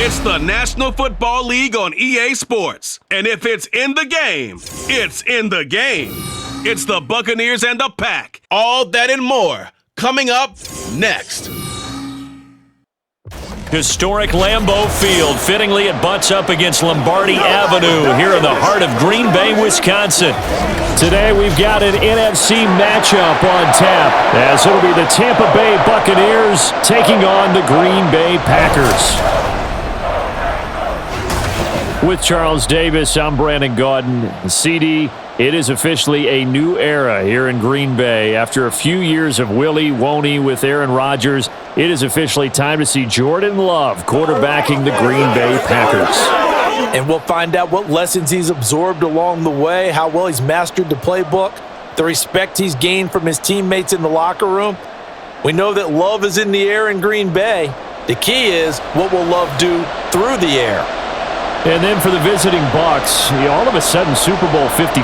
It's the National Football League on EA Sports. And if it's in the game, it's in the game. It's the Buccaneers and the Pack. All that and more coming up next. Historic Lambeau Field. Fittingly, it butts up against Lombardi Avenue here in the heart of Green Bay, Wisconsin. Today, we've got an NFC matchup on tap, as it'll be the Tampa Bay Buccaneers taking on the Green Bay Packers. With Charles Davis, I'm Brandon Gaudin. CD, it is officially a new era here in Green Bay. After a few years of Willie Woney with Aaron Rodgers, it is officially time to see Jordan Love quarterbacking the Green Bay Packers. And we'll find out what lessons he's absorbed along the way, how well he's mastered the playbook, the respect he's gained from his teammates in the locker room. We know that Love is in the air in Green Bay. The key is, what will Love do through the air? And then for the visiting Bucs, all of a sudden Super Bowl 55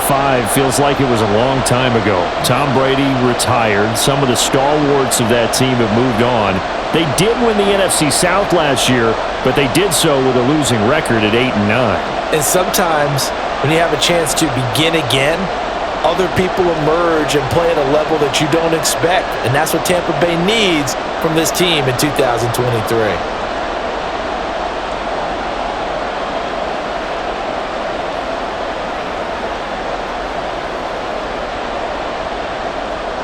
feels like it was a long time ago. Tom Brady retired. Some of the stalwarts of that team have moved on. They did win the NFC South last year, but they did so with a losing record at 8-9. And sometimes when you have a chance to begin again, other people emerge and play at a level that you don't expect. And that's what Tampa Bay needs from this team in 2023.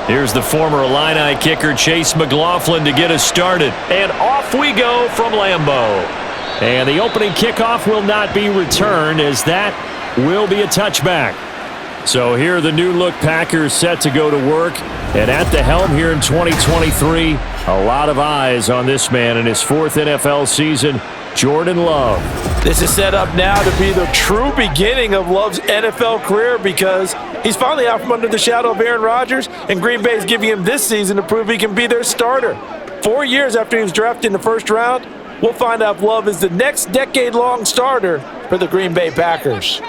Here's the former Illini kicker Chase McLaughlin to get us started. And off we go from Lambeau. And the opening kickoff will not be returned, as that will be a touchback. So here are the new-look Packers set to go to work. And at the helm here in 2023, a lot of eyes on this man in his fourth NFL season, Jordan Love. This is set up now to be the true beginning of Love's NFL career, because he's finally out from under the shadow of Aaron Rodgers, and Green Bay is giving him this season to prove he can be their starter. 4 years after he was drafted in the first round, we'll find out if Love is the next decade-long starter for the Green Bay Packers.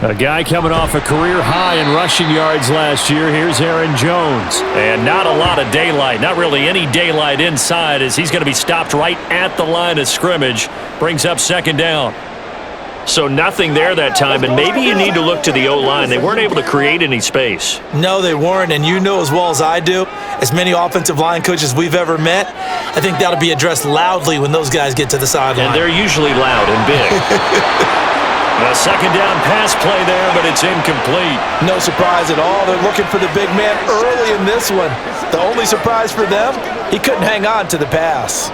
A guy coming off a career high in rushing yards last year. Here's Aaron Jones. And not a lot of daylight, not really any daylight inside, as he's going to be stopped right at the line of scrimmage. Brings up second down. So nothing there that time, and maybe you need to look to the O-line. They weren't able to create any space. No, they weren't, and you know as well as I do, as many offensive line coaches we've ever met, I think that'll be addressed loudly when those guys get to the sideline. And they're usually loud and big. A second down pass play there, but it's incomplete. No surprise at all. They're looking for the big man early in this one. The only surprise for them, he couldn't hang on to the pass.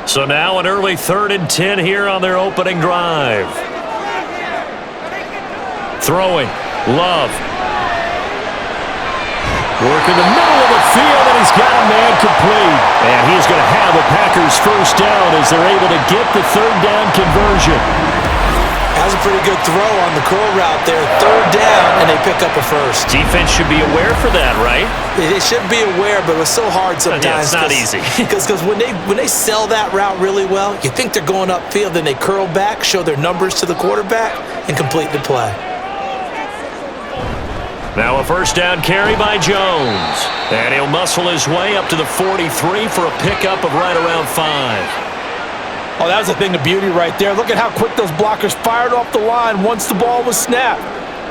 So now an early 3rd and 10 here on their opening drive. Throwing. Love. Working the middle of the field, and he's got a man complete. And he's going to have a Packers first down as they're able to get the third down conversion. That was a pretty good throw on the curl route there. Third down, and they pick up a first. Defense should be aware for that, right? They should be aware, but it was so hard sometimes. Yeah, it's not easy. Because when they sell that route really well, you think they're going upfield, then they curl back, show their numbers to the quarterback, and complete the play. Now a first down carry by Jones. And he'll muscle his way up to the 43 for a pickup of right around 5. Oh, that was a thing of beauty right there. Look at how quick those blockers fired off the line once the ball was snapped.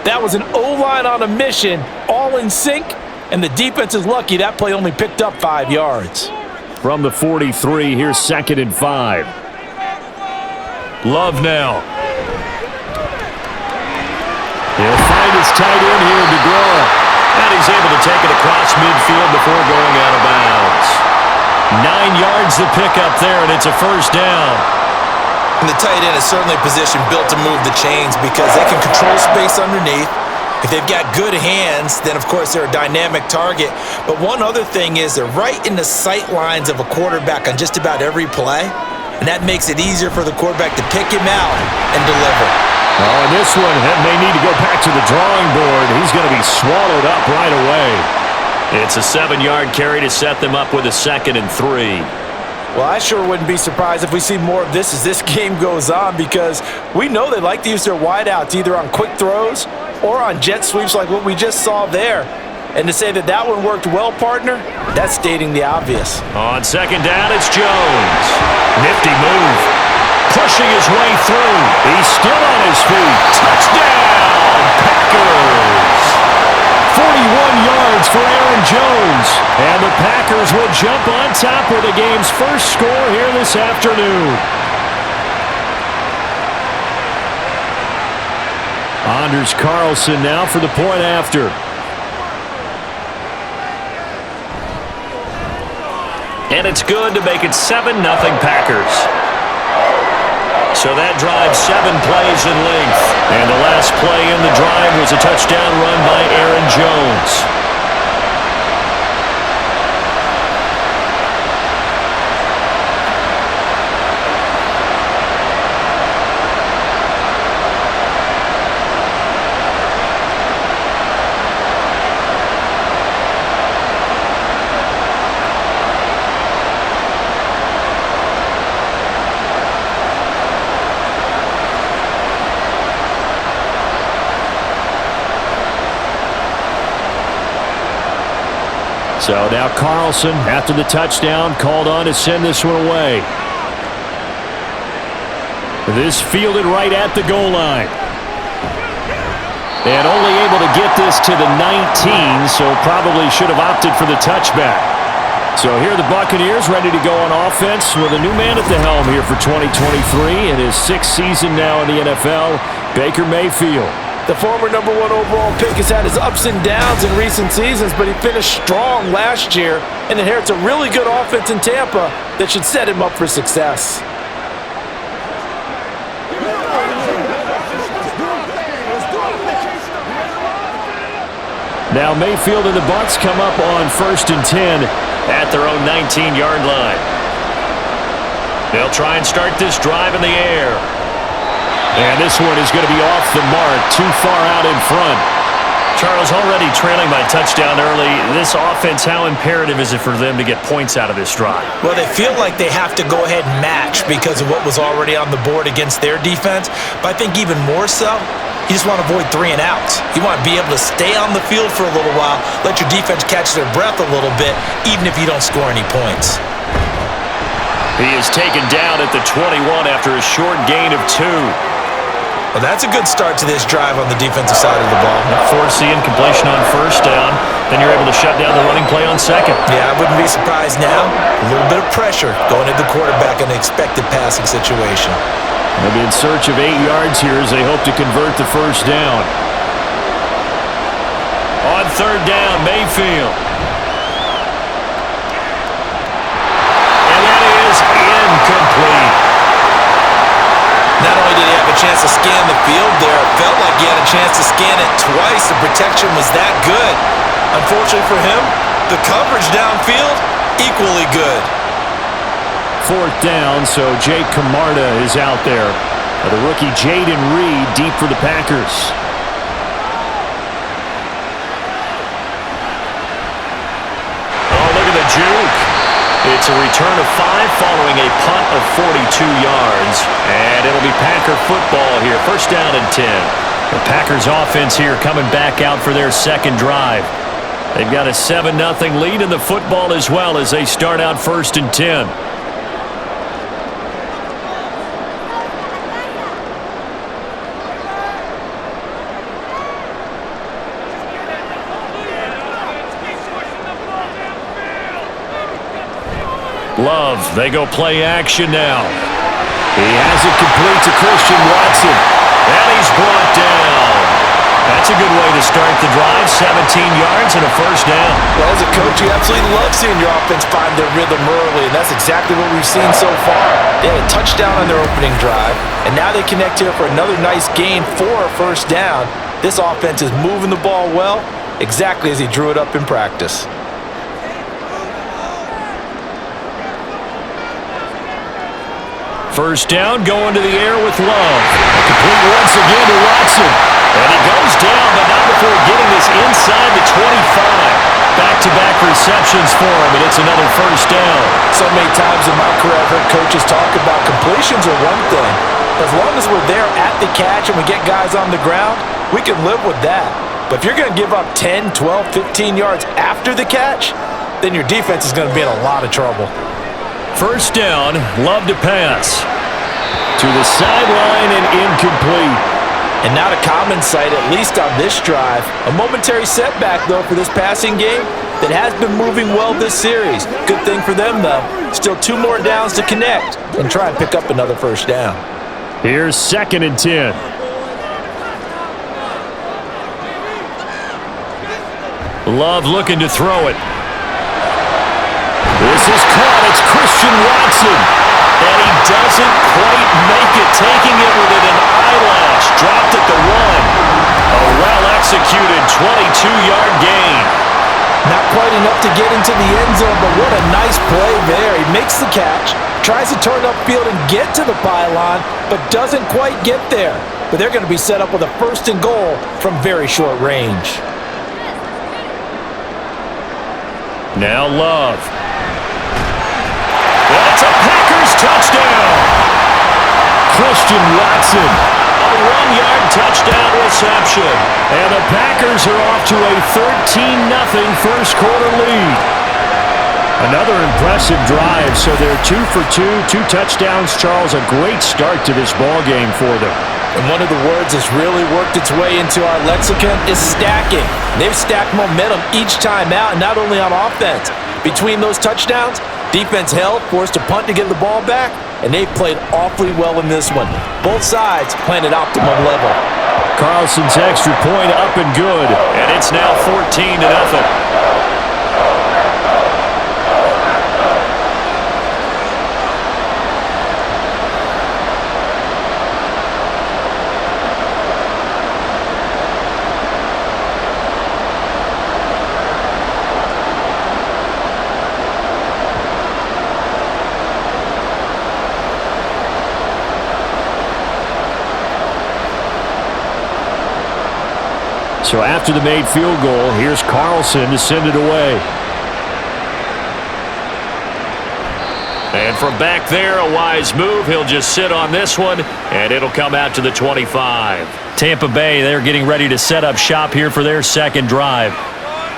That was an O-line on a mission, all in sync, and the defense is lucky that play only picked up 5 yards. From the 43, here's 2nd and 5. Love now. He'll find his tight end here, DeGraw. And he's able to take it across midfield before going out of bounds. 9 yards to pick up there, and it's a first down. And the tight end is certainly a position built to move the chains because they can control space underneath. If they've got good hands, then of course they're a dynamic target. But one other thing is they're right in the sight lines of a quarterback on just about every play. And that makes it easier for the quarterback to pick him out and deliver. Oh, and this one may need to go back to the drawing board. He's going to be swallowed up right away. It's a 7-yard carry to set them up with a 2nd and 3. Well, I sure wouldn't be surprised if we see more of this as this game goes on, because we know they like to use their wideouts either on quick throws or on jet sweeps like what we just saw there. And to say that that one worked well, partner, that's stating the obvious. On second down, it's Jones. Nifty move. Pushing his way through. He's still on his feet. Touchdown, Packers! 41 yards for Aaron Jones. And the Packers will jump on top with the game's first score here this afternoon. Anders Carlson now for the point after. And it's good to make it 7-0 Packers. So that drive 7 plays in length. And the last play in the drive was a touchdown run by Aaron Jones. So now Carlson, after the touchdown, called on to send this one away. This fielded right at the goal line. And only able to get this to the 19, so probably should have opted for the touchback. So here are the Buccaneers ready to go on offense with a new man at the helm here for 2023 in his 6th season now in the NFL, Baker Mayfield. The former #1 overall pick has had his ups and downs in recent seasons, but he finished strong last year and inherits a really good offense in Tampa that should set him up for success. Now Mayfield and the Bucs come up on 1st and 10 at their own 19-yard line. They'll try and start this drive in the air. And this one is going to be off the mark, too far out in front. Charles, already trailing by touchdown early. This offense, how imperative is it for them to get points out of this drive? Well, they feel like they have to go ahead and match because of what was already on the board against their defense. But I think even more so, you just want to avoid 3 and outs. You want to be able to stay on the field for a little while, let your defense catch their breath a little bit, even if you don't score any points. He is taken down at the 21 after a short gain of 2. Well, that's a good start to this drive on the defensive side of the ball. Force the incompletion on 1st down. Then you're able to shut down the running play on 2nd. Yeah, I wouldn't be surprised now. A little bit of pressure going at the quarterback in an expected passing situation. They'll be in search of 8 yards here as they hope to convert the 1st down. On 3rd down, Mayfield. And that is incomplete. Not only did he have a chance to scan the field there, it felt like he had a chance to scan it twice. The protection was that good. Unfortunately for him, the coverage downfield, equally good. 4th down, so Jake Camarda is out there. The rookie Jaden Reed deep for the Packers. Oh, look at the juke. It's a return of 5 following a punt of 42 yards. And it'll be Packer football here. 1st down and 10. The Packers offense here coming back out for their 2nd drive. They've got a 7-0 lead in the football as well as they start out 1st and 10. Love, they go play action now. He has it complete to Christian Watson. And he's brought down. That's a good way to start the drive. 17 yards and a 1st down. Well, as a coach, you absolutely love seeing your offense find their rhythm early, and that's exactly what we've seen so far. They had a touchdown on their opening drive, and now they connect here for another nice gain for a 1st down. This offense is moving the ball well, exactly as he drew it up in practice. First down, going to the air with Love. Complete once again to Watson. And he goes down, but not before getting this inside the 25. Back-to-back receptions for him, and it's another 1st down. So many times in my career, I've heard coaches talk about completions are one thing. But as long as we're there at the catch and we get guys on the ground, we can live with that. But if you're going to give up 10, 12, 15 yards after the catch, then your defense is going to be in a lot of trouble. First down, Love to pass. To the sideline and incomplete. And not a common sight, at least on this drive. A momentary setback, though, for this passing game that has been moving well this series. Good thing for them, though. Still 2 more downs to connect and try and pick up another first down. Here's 2nd and 10. Love looking to throw it. This is caught. It's Christian Watson. And he doesn't quite make it, taking it within an eyelash. Dropped at the 1. A well-executed 22-yard gain. Not quite enough to get into the end zone, but what a nice play there. He makes the catch, tries to turn upfield and get to the pylon, but doesn't quite get there. But they're going to be set up with a 1st and goal from very short range. Now Love. That's a Packers touchdown. Christian Watson, a 1-yard touchdown reception. And the Packers are off to a 13-0 first quarter lead. Another impressive drive, so they're 2 for 2, 2 touchdowns. Charles, a great start to this ball game for them. And one of the words that's really worked its way into our lexicon is stacking. They've stacked momentum each time out, and not only on offense. Between those touchdowns, defense held, forced a punt to get the ball back, and they've played awfully well in this one. Both sides playing at optimum level. Carlson's extra point up and good, and it's now 14-0. So after the made field goal, here's Carlson to send it away. And from back there, a wise move. He'll just sit on this one, and it'll come out to the 25. Tampa Bay, they're getting ready to set up shop here for their 2nd drive.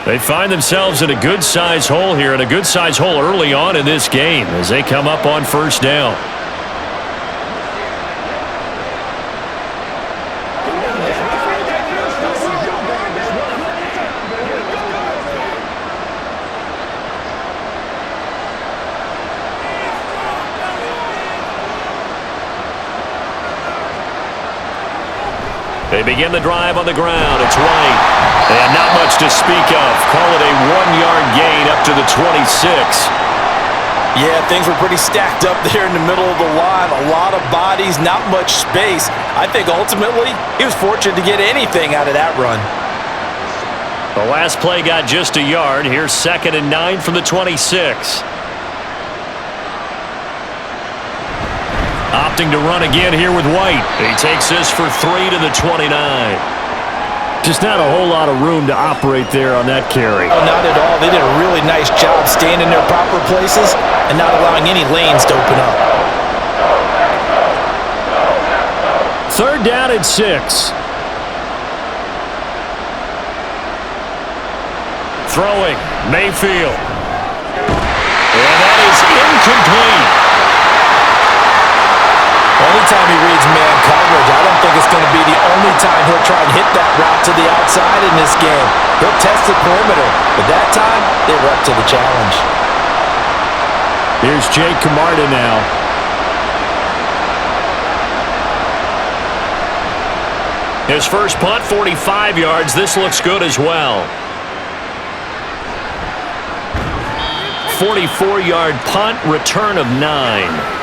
They find themselves in a good-sized hole here, and a good-sized hole early on in this game as they come up on 1st down. They begin the drive on the ground. It's White. And not much to speak of. Call it a 1-yard gain up to the 26. Yeah, things were pretty stacked up there in the middle of the line. A lot of bodies, not much space. I think ultimately he was fortunate to get anything out of that run. The last play got just a yard. Here's 2nd and 9 from the 26. Opting to run again here with White. He takes this for 3 to the 29. Just not a whole lot of room to operate there on that carry. Oh, not at all. They did a really nice job staying in their proper places and not allowing any lanes to open up. 3rd down and 6. Throwing, Mayfield. And that is incomplete. Only time he reads man coverage, I don't think it's going to be the only time he'll try and hit that route to the outside in this game. He'll test the perimeter, but that time, they were up to the challenge. Here's Jake Camarda now. His first punt, 45 yards. This looks good as well. 44-yard punt, return of 9.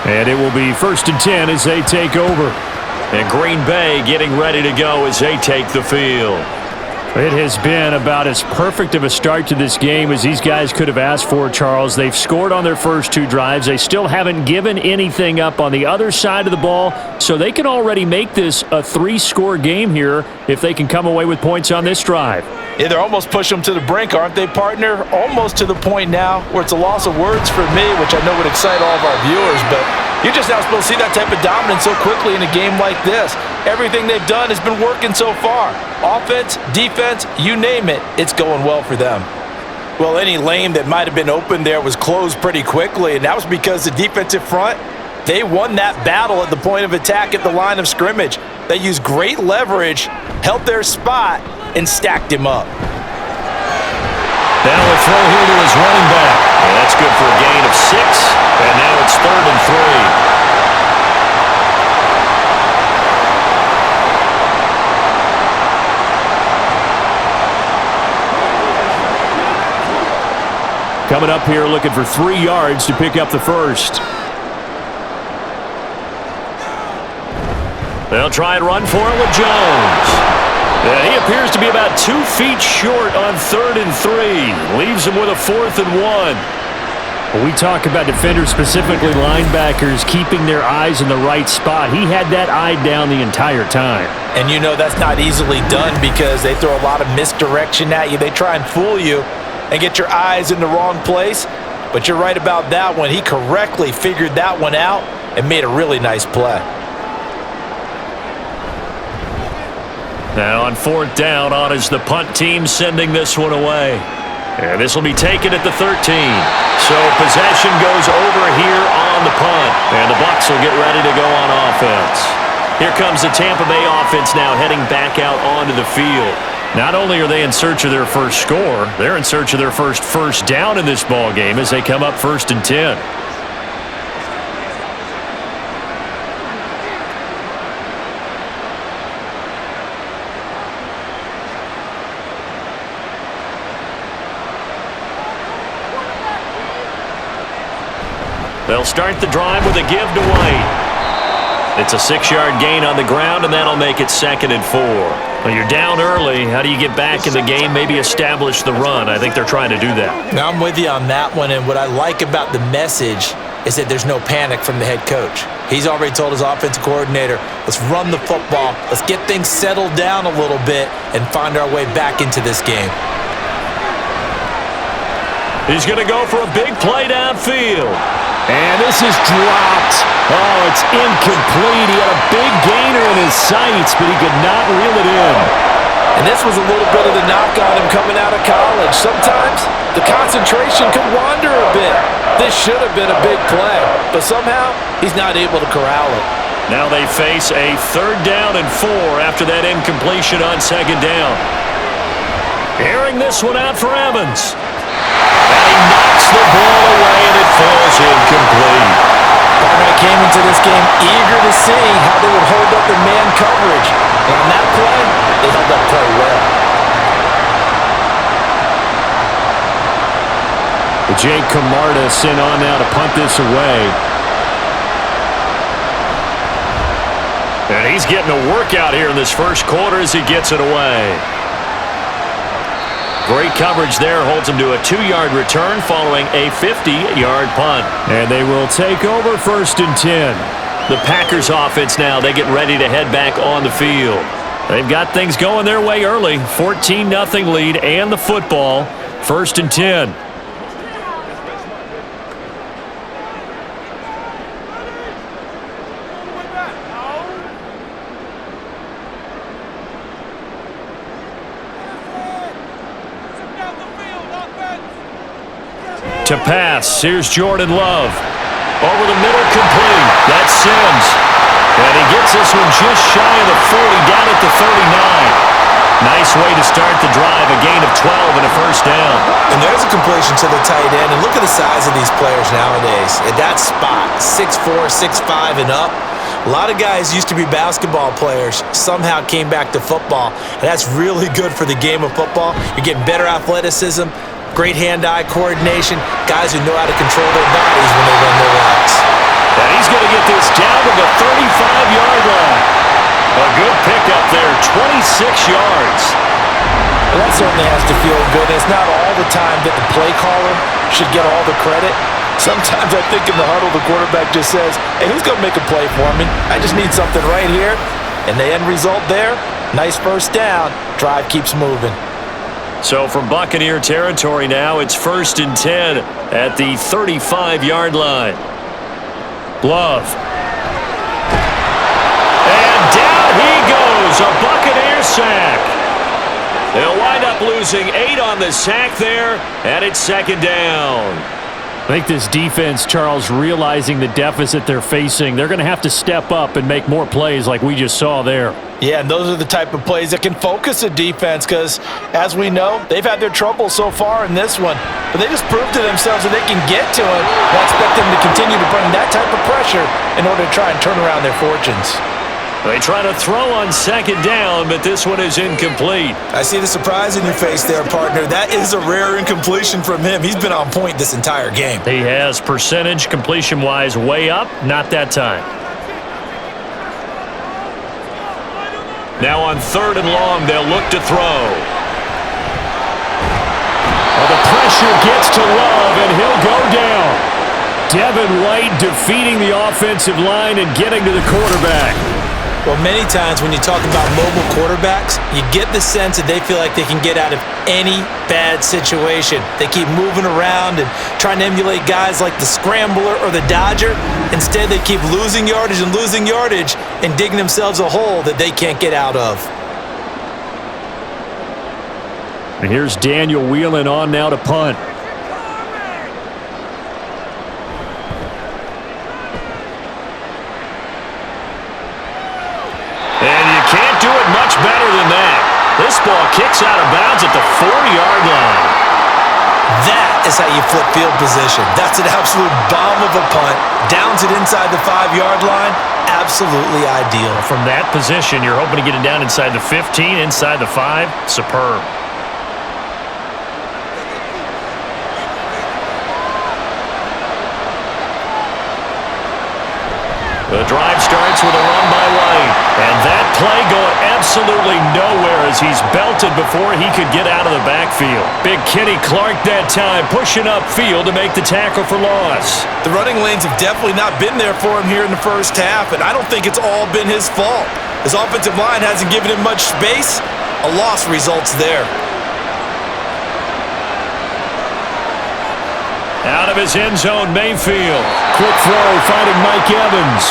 And it will be 1st and 10 as they take over. And Green Bay getting ready to go as they take the field. It has been about as perfect of a start to this game as these guys could have asked for, Charles. They've scored on their first 2 drives. They still haven't given anything up on the other side of the ball, so they can already make this a 3-score game here if they can come away with points on this drive. Yeah, they're almost pushing them to the brink, aren't they, partner? Almost to the point now where it's a loss of words for me, which I know would excite all of our viewers, but You're just not supposed to see that type of dominance so quickly in a game like this. Everything they've done has been working so far. Offense, defense, you name it, it's going well for them. Well, any lane that might have been open there was closed pretty quickly, and that was because the defensive front, they won that battle at the point of attack at the line of scrimmage. They used great leverage, held their spot, and stacked him up. Now a throw here to his running back. And that's good for a gain of 6, and now it's 3rd and 3. Coming up here looking for 3 yards to pick up the first. They'll try and run for it with Jones. And he appears to be about 2 feet short on 3rd and 3. Leaves him with a 4th and 1. When we talk about defenders, specifically linebackers, keeping their eyes in the right spot, he had that eye down the entire time. And you know that's not easily done because they throw a lot of misdirection at you. They try and fool you and get your eyes in the wrong place. But you're right about that one. He correctly figured that one out and made a really nice play. Now on 4th down, on is the punt team sending this one away. And this will be taken at the 13. So possession goes over here on the punt. And the Bucs will get ready to go on offense. Here comes the Tampa Bay offense now heading back out onto the field. Not only are they in search of their first score, they're in search of their first down in this ball game as they come up 1st and 10. They'll start the drive with a give to White. It's a 6-yard gain on the ground, and that'll make it 2nd and 4. Well, you're down early. How do you get back in the game, maybe establish the run? I think they're trying to do that. Now, I'm with you on that one, and what I like about the message is that there's no panic from the head coach. He's already told his offensive coordinator, let's run the football, let's get things settled down a little bit and find our way back into this game. He's going to go for a big play downfield. And this is dropped. Oh, it's incomplete. He had a big gainer in his sights, but he could not reel it in. And this was a little bit of the knock on him coming out of college. Sometimes the concentration could wander a bit. This should have been a big play, but somehow he's not able to corral it. Now they face a 3rd down and 4 after that incompletion on 2nd down. Airing this one out for Evans. And he knocks the ball away, and it falls incomplete. Barnett came into this game eager to see how they would hold up in man coverage. And on that play, they held that play well. Jake Camarda sent on now to punt this away. And he's getting a workout here in this first quarter as he gets it away. Great coverage there, holds him to a 2-yard return following a 50-yard punt. And they will take over 1st and 10. The Packers offense now, they get ready to head back on the field. They've got things going their way early. 14-0 lead and the football. 1st and 10. To pass, here's Jordan Love. Over the middle, complete. That's Sims. And he gets this one just shy of the 40, down at the 39. Nice way to start the drive, a gain of 12 and a 1st down. And there's a completion to the tight end. And look at the size of these players nowadays. At that spot, 6'4", 6'5", and up. A lot of guys used to be basketball players, somehow came back to football. And that's really good for the game of football. You're getting better athleticism, great hand-eye coordination, guys who know how to control their bodies when they run their routes. And he's going to get this down to the 35-yard line. A good pickup there, 26 yards. Well, that certainly has to feel good. It's not all the time that the play caller should get all the credit. Sometimes I think in the huddle, the quarterback just says, hey, who's going to make a play for me? I just need something right here. And the end result there, nice 1st down. Drive keeps moving. So from Buccaneer territory now, it's 1st and 10 at the 35-yard line. Glove. And down he goes. A Buccaneers sack. They'll wind up losing 8 on the sack there, and it's second down. I think this defense, Charles, realizing the deficit they're facing, they're going to have to step up and make more plays like we just saw there. Yeah, and those are the type of plays that can focus a defense because, as we know, they've had their trouble so far in this one. But they just proved to themselves that they can get to it. I expect them to continue to bring that type of pressure in order to try and turn around their fortunes. They try to throw on second down, but this one is incomplete. I see the surprise in your face there, partner. That is a rare incompletion from him. He's been on point this entire game. He has percentage completion-wise way up, not that time. Now on 3rd and long, they'll look to throw. Well, the pressure gets to Love, and he'll go down. Devin White defeating the offensive line and getting to the quarterback. Well, many times when you talk about mobile quarterbacks, you get the sense that they feel like they can get out of any bad situation. They keep moving around and trying to emulate guys like the Scrambler or the Dodger. Instead, they keep losing yardage and digging themselves a hole that they can't get out of. And here's Daniel Whelan on now to punt. Can't do it much better than that. This ball kicks out of bounds at the 4-yard line. That is how you flip field position. That's an absolute bomb of a punt. Downs it inside the 5-yard line. Absolutely ideal. From that position, you're hoping to get it down inside the 15, inside the 5. Superb. The drive starts with a run by White. And that play going absolutely nowhere as he's belted before he could get out of the backfield. Big Kenny Clark that time pushing upfield to make the tackle for loss. The running lanes have definitely not been there for him here in the first half, and I don't think it's all been his fault. His offensive line hasn't given him much space. A loss results there. Out of his end zone, Mayfield. Quick throw, finding Mike Evans.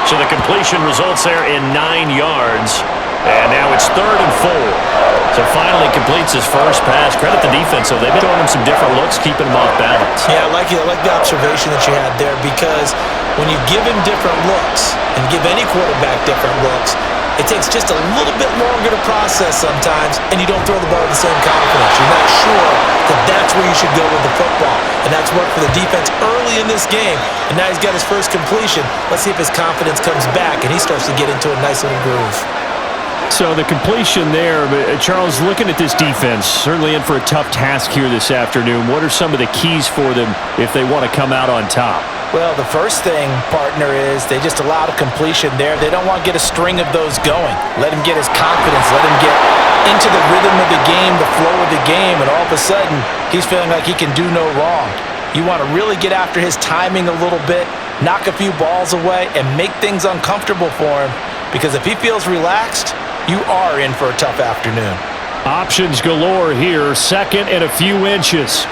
So the completion results there in 9 yards. And now it's 3rd and 4. So finally completes his first pass. Credit the defense, though. They've been throwing him some different looks, keeping him off balance. Yeah, I like the observation that you had there, because when you give him different looks and give any quarterback different looks, it takes just a little bit longer to process sometimes, and you don't throw the ball with the same confidence. You're not sure that that's where you should go with the football. And that's worked for the defense early in this game. And now he's got his first completion. Let's see if his confidence comes back and he starts to get into a nice little groove. So the completion there, but Charles, looking at this defense, certainly in for a tough task here this afternoon. What are some of the keys for them if they want to come out on top? Well, the first thing, partner, is they just allowed a completion there. They don't want to get a string of those going. Let him get his confidence. Let him get into the rhythm of the game, the flow of the game, and all of a sudden, he's feeling like he can do no wrong. You want to really get after his timing a little bit, knock a few balls away, and make things uncomfortable for him, because if he feels relaxed, you are in for a tough afternoon. Options galore here, 2nd and a few inches.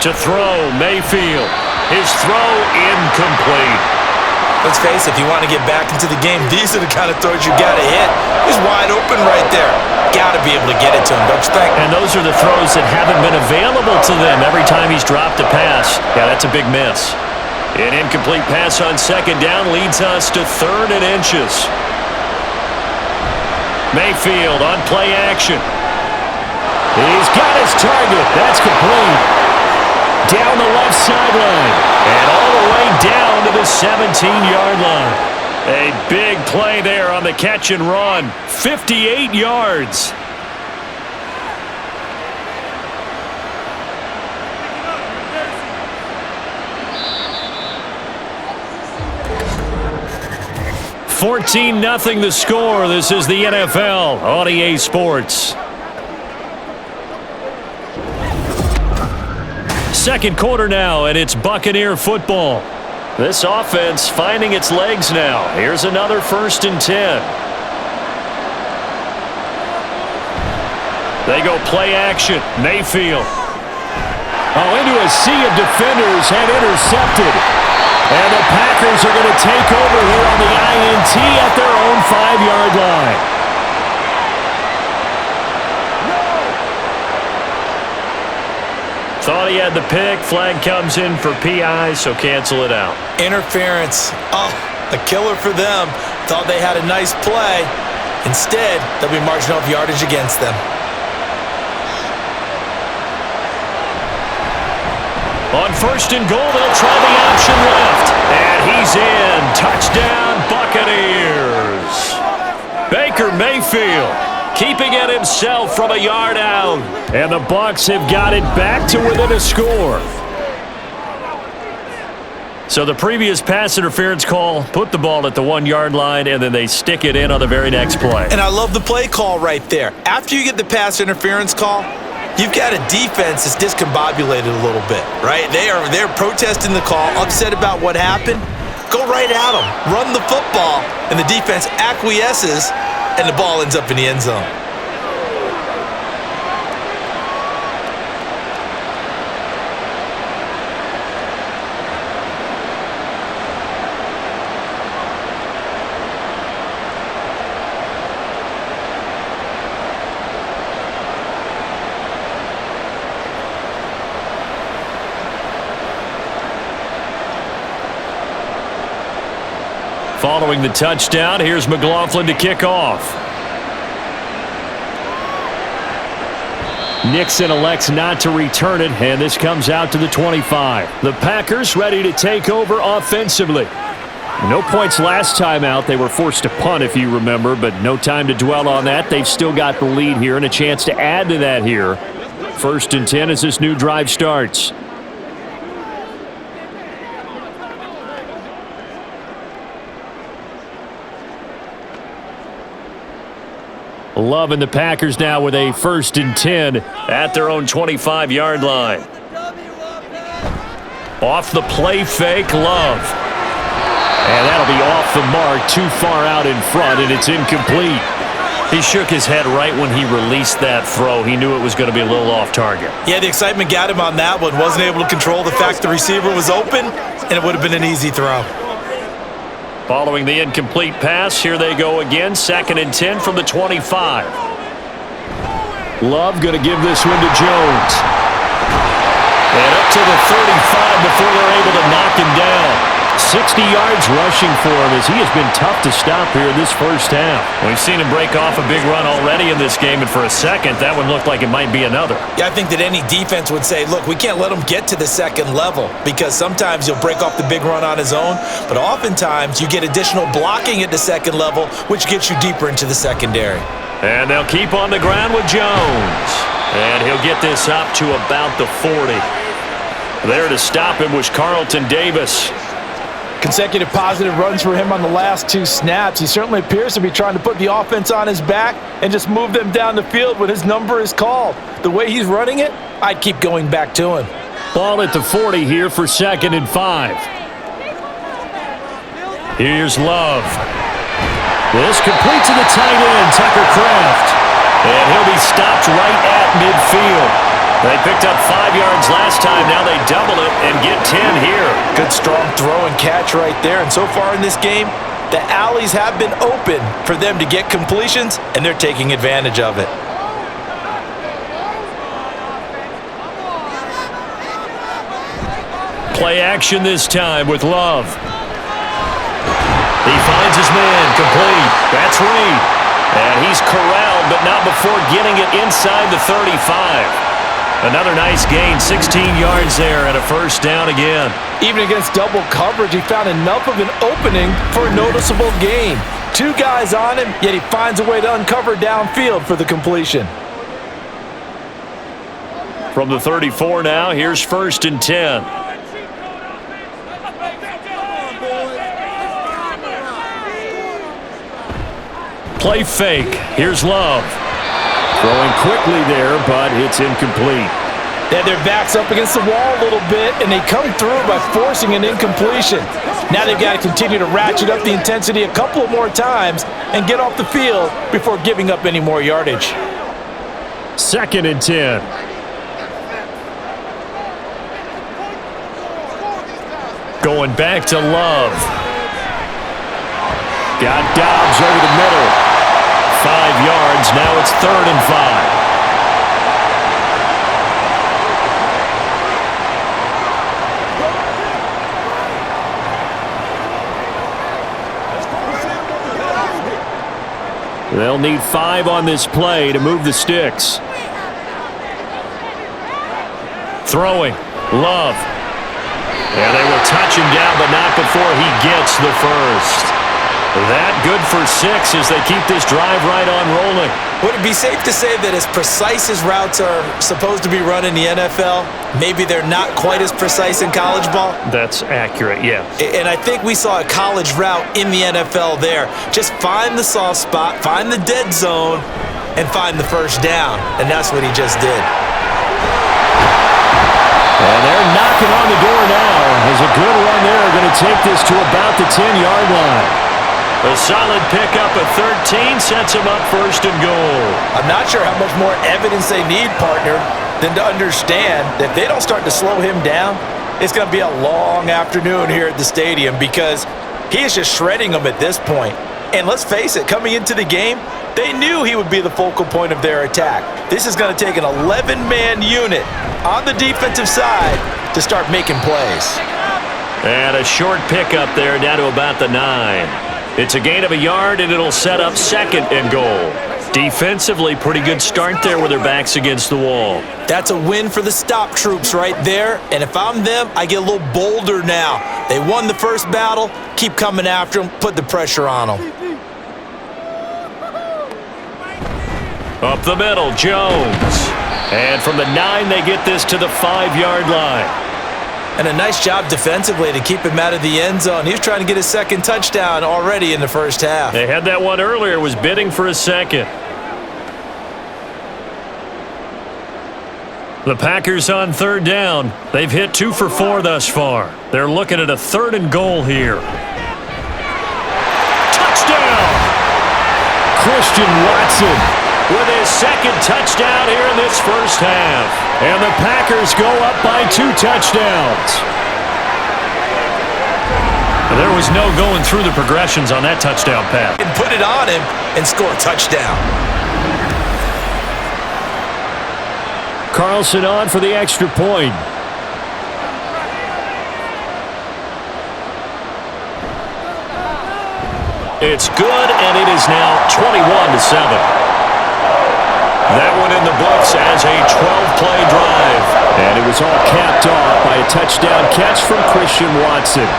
To throw, Mayfield. His throw incomplete. Let's face it, if you want to get back into the game, these are the kind of throws you got to hit. He's wide open right there. Got to be able to get it to him, don't you think? And those are the throws that haven't been available to them every time he's dropped a pass. Yeah, that's a big miss. An incomplete pass on 2nd down leads us to 3rd and inches. Mayfield on play action. He's got his target. That's complete. Down the left sideline. And all the way down to the 17-yard line. A big play there on the catch and run. 58 yards. $14-0 the score. This is the NFL on EA Sports. Second quarter now, and it's Buccaneer football. This offense finding its legs now. Here's another 1st and 10. They go play action. Mayfield. Oh, into a sea of defenders and intercepted. And the Packers are going to take over here on the INT at their own 5-yard line. Thought he had the pick. Flag comes in for PI, so cancel it out. Interference. Oh, a killer for them. Thought they had a nice play. Instead, they'll be marching off yardage against them. On 1st and goal, they'll try the option left. And he's in. Touchdown, Buccaneers. Baker Mayfield keeping it himself from a yard out. And the Bucs have got it back to within a score. So the previous pass interference call put the ball at the 1-yard line, and then they stick it in on the very next play. And I love the play call right there. After you get the pass interference call, you've got a defense that's discombobulated a little bit, right? They're protesting the call, upset about what happened. Go right at them. Run the football, and the defense acquiesces, and the ball ends up in the end zone. Following the touchdown, here's McLaughlin to kick off. Nixon elects not to return it, and this comes out to the 25. The Packers ready to take over offensively. No points last time out. They were forced to punt, if you remember, but no time to dwell on that. They've still got the lead here and a chance to add to that here. 1st and 10 as this new drive starts. Love and the Packers now with a 1st and 10 at their own 25-yard line. Off the play fake, Love. And that'll be off the mark, too far out in front, and it's incomplete. He shook his head right when he released that throw. He knew it was going to be a little off target. Yeah, the excitement got him on that one. Wasn't able to control the fact the receiver was open, and it would have been an easy throw. Following the incomplete pass, here they go again. 2nd and 10 from the 25. Love going to give this one to Jones. And up to the 35 before they're able to knock him down. 60 yards rushing for him as he has been tough to stop here in this first half. We've seen him break off a big run already in this game, and for a second, that one looked like it might be another. Yeah, I think that any defense would say, look, we can't let him get to the second level because sometimes he'll break off the big run on his own, but oftentimes you get additional blocking at the second level, which gets you deeper into the secondary. And they'll keep on the ground with Jones. And he'll get this up to about the 40. There to stop him was Carlton Davis. Consecutive positive runs for him on the last 2 snaps. He certainly appears to be trying to put the offense on his back and just move them down the field when his number is called. The way he's running it, I'd keep going back to him. Ball at the 40 here for 2nd and 5. Here's Love. This complete to the tight end, Tucker Kraft. And he'll be stopped right at midfield. They picked up 5 yards last time. Now they double it and get 10 here. Good strong throw and catch right there. And so far in this game, the alleys have been open for them to get completions, and they're taking advantage of it. Play action this time with Love. He finds his man, complete. That's Reed. And he's corralled, but not before getting it inside the 35. Another nice gain, 16 yards there, and a 1st down again. Even against double coverage, he found enough of an opening for a noticeable gain. 2 guys on him, yet he finds a way to uncover downfield for the completion. From the 34 now, here's 1st and 10. Play fake. Here's Love. Throwing quickly there, but it's incomplete. They had their backs up against the wall a little bit, and they come through by forcing an incompletion. Now they've got to continue to ratchet up the intensity a couple of more times and get off the field before giving up any more yardage. 2nd and 10. Going back to Love. Got Dobbs over the middle. 5 yards. Now it's 3rd and 5. They'll need 5 on this play to move the sticks. Throwing. Love. Yeah, they will touch him down, but not before he gets the first. That good for 6 as they keep this drive right on rolling. Would it be safe to say that as precise as routes are supposed to be run in the NFL, maybe they're not quite as precise in college ball? That's accurate, yeah. And I think we saw a college route in the NFL there. Just find the soft spot, find the dead zone, and find the first down. And that's what he just did. And they're knocking on the door now. There's a good run there. Going to take this to about the 10-yard line. A solid pickup at 13 sets him up 1st and goal. I'm not sure how much more evidence they need, partner, than to understand that if they don't start to slow him down, it's going to be a long afternoon here at the stadium because he is just shredding them at this point. And let's face it, coming into the game, they knew he would be the focal point of their attack. This is going to take an 11-man unit on the defensive side to start making plays. And a short pickup there down to about the 9. It's a gain of a yard, and it'll set up 2nd and goal. Defensively, pretty good start there with their backs against the wall. That's a win for the stop troops right there. And if I'm them, I get a little bolder now. They won the first battle. Keep coming after them. Put the pressure on them. Up the middle, Jones. And from the 9, they get this to the 5-yard line. And a nice job defensively to keep him out of the end zone. He was trying to get his 2nd touchdown already in the first half. They had that one earlier, was bidding for a 2nd. The Packers on 3rd down. They've hit 2 for 4 thus far. They're looking at a 3rd and goal here. Touchdown! Christian Watson with his 2nd touchdown here in this first half. And the Packers go up by 2 touchdowns. There was no going through the progressions on that touchdown pass. And put it on him and score a touchdown. Carlson on for the extra point. It's good, and it is now 21-7. That one in the books as a 12-play drive. And it was all capped off by a touchdown catch from Christian Watson.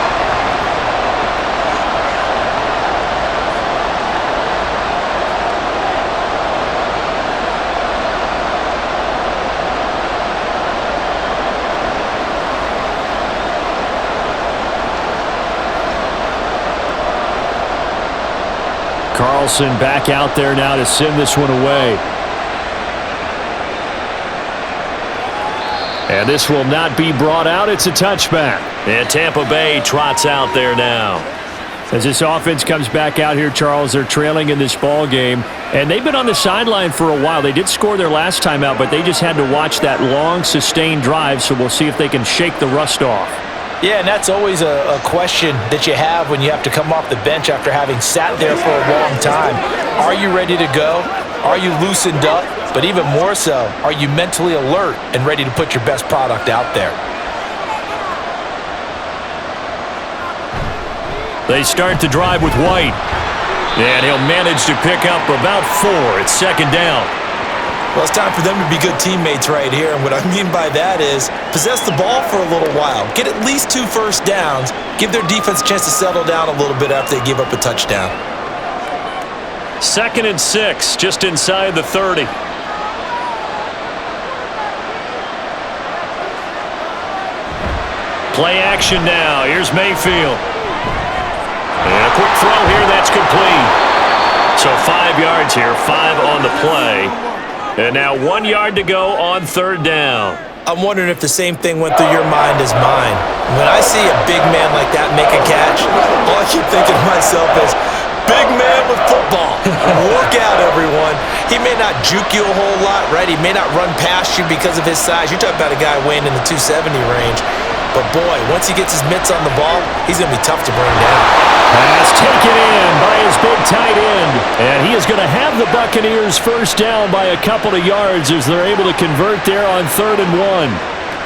Carlson back out there now to send this one away. And this will not be brought out. It's a touchback. And Tampa Bay trots out there now. As this offense comes back out here, Charles, they're trailing in this ball game. And they've been on the sideline for a while. They did score their last time out, but they just had to watch that long, sustained drive. So we'll see if they can shake the rust off. Yeah, and that's always a question that you have when you have to come off the bench after having sat there for a long time. Are you ready to go? Are you loosened up? But even more so, are you mentally alert and ready to put your best product out there? They start the drive with White. And he'll manage to pick up about 4. It's 2nd down. Well, it's time for them to be good teammates right here. And what I mean by that is possess the ball for a little while. Get at least 2 first downs. Give their defense a chance to settle down a little bit after they give up a touchdown. 2nd and 6, just inside the 30. Play action now. Here's Mayfield. And a quick throw here. That's complete. So 5 yards here, 5 on the play. And now 1 yard to go on 3rd down. I'm wondering if the same thing went through your mind as mine. When I see a big man like that make a catch, all I keep thinking to myself is, big man with football. Look out, everyone. He may not juke you a whole lot, right? He may not run past you because of his size. You're talking about a guy weighing in the 270 range. But boy, once he gets his mitts on the ball, he's going to be tough to bring down. Pass taken in by his big tight end. And he is going to have the Buccaneers first down by a couple of yards as they're able to convert there on 3rd and 1.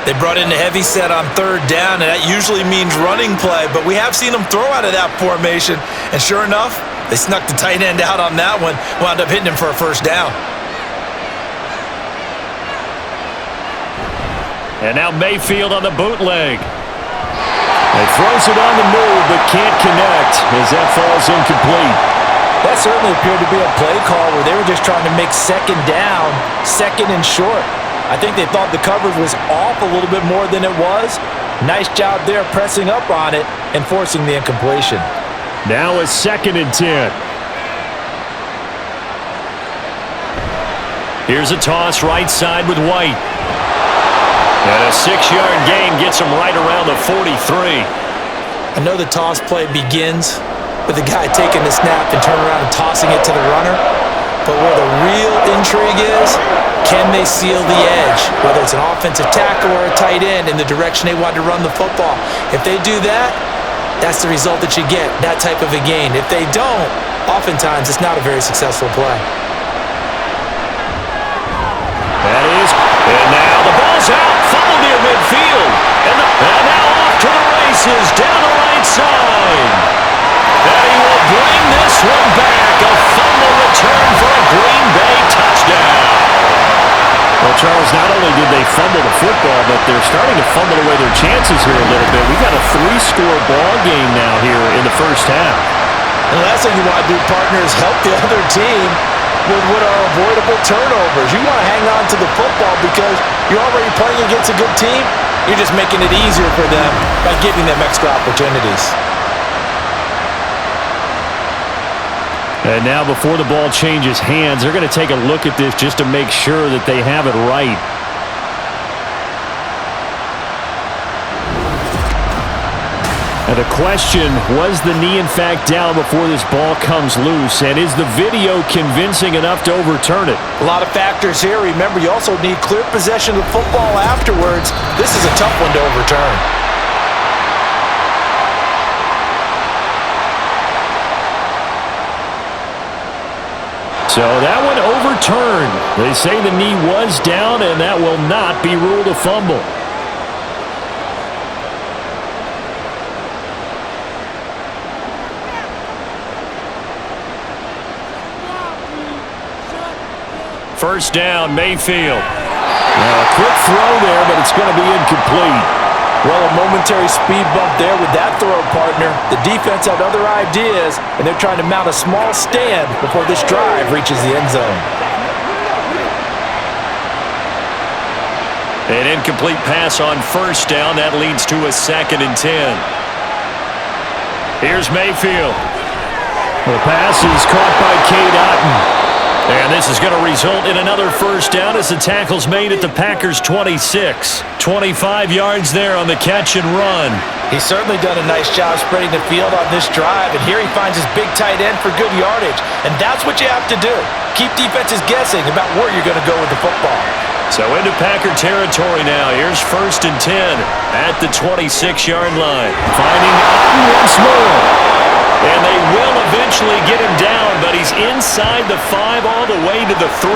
They brought in a heavy set on 3rd down, and that usually means running play. But we have seen them throw out of that formation. And sure enough, they snuck the tight end out on that one, wound up hitting him for a first down. And now Mayfield on the bootleg. He throws it on the move, but can't connect as that falls incomplete. That certainly appeared to be a play call where they were just trying to make 2nd down, 2nd and short. I think they thought the coverage was off a little bit more than it was. Nice job there pressing up on it and forcing the incompletion. Now a 2nd and 10. Here's a toss right side with White. And a 6-yard gain gets him right around the 43. I know the toss play begins with the guy taking the snap and turning around and tossing it to the runner. But where the real intrigue is, can they seal the edge, whether it's an offensive tackle or a tight end in the direction they want to run the football? If they do that, that's the result that you get, that type of a gain. If they don't, oftentimes it's not a very successful play. That is, and now the ball's out, fumble near midfield. And now off to the races, down the right side. And he will bring this one back, a fumble return for a Green Bay touchdown. Well, Charles, not only did they fumble the football, but they're starting to fumble away their chances here a little bit. We've got a 3-score ball game now here in the first half. And the last thing you want to do, partner, is help the other team with what are avoidable turnovers. You want to hang on to the football because you're already playing against a good team. You're just making it easier for them by giving them extra opportunities. And now before the ball changes hands, they're going to take a look at this just to make sure that they have it right. And the question, was the knee in fact down before this ball comes loose? And is the video convincing enough to overturn it? A lot of factors here. Remember, you also need clear possession of the football afterwards. This is a tough one to overturn. So that one overturned. They say the knee was down, and that will not be ruled a fumble. First down, Mayfield. Now, a quick throw there, but it's going to be incomplete. Well, a momentary speed bump there with that throw, partner. The defense had other ideas, and they're trying to mount a small stand before this drive reaches the end zone. An incomplete pass on first down. That leads to a 2nd and 10. Here's Mayfield. The pass is caught by Cade Otton. And this is going to result in another first down as the tackle's made at the Packers' 26. 25 yards there on the catch and run. He's certainly done a nice job spreading the field on this drive, and here he finds his big tight end for good yardage. And that's what you have to do. Keep defenses guessing about where you're going to go with the football. So into Packer territory now. Here's 1st and 10 at the 26-yard line. Finding Otton once more. And they will eventually get him down, but he's inside the 5 all the way to the 3.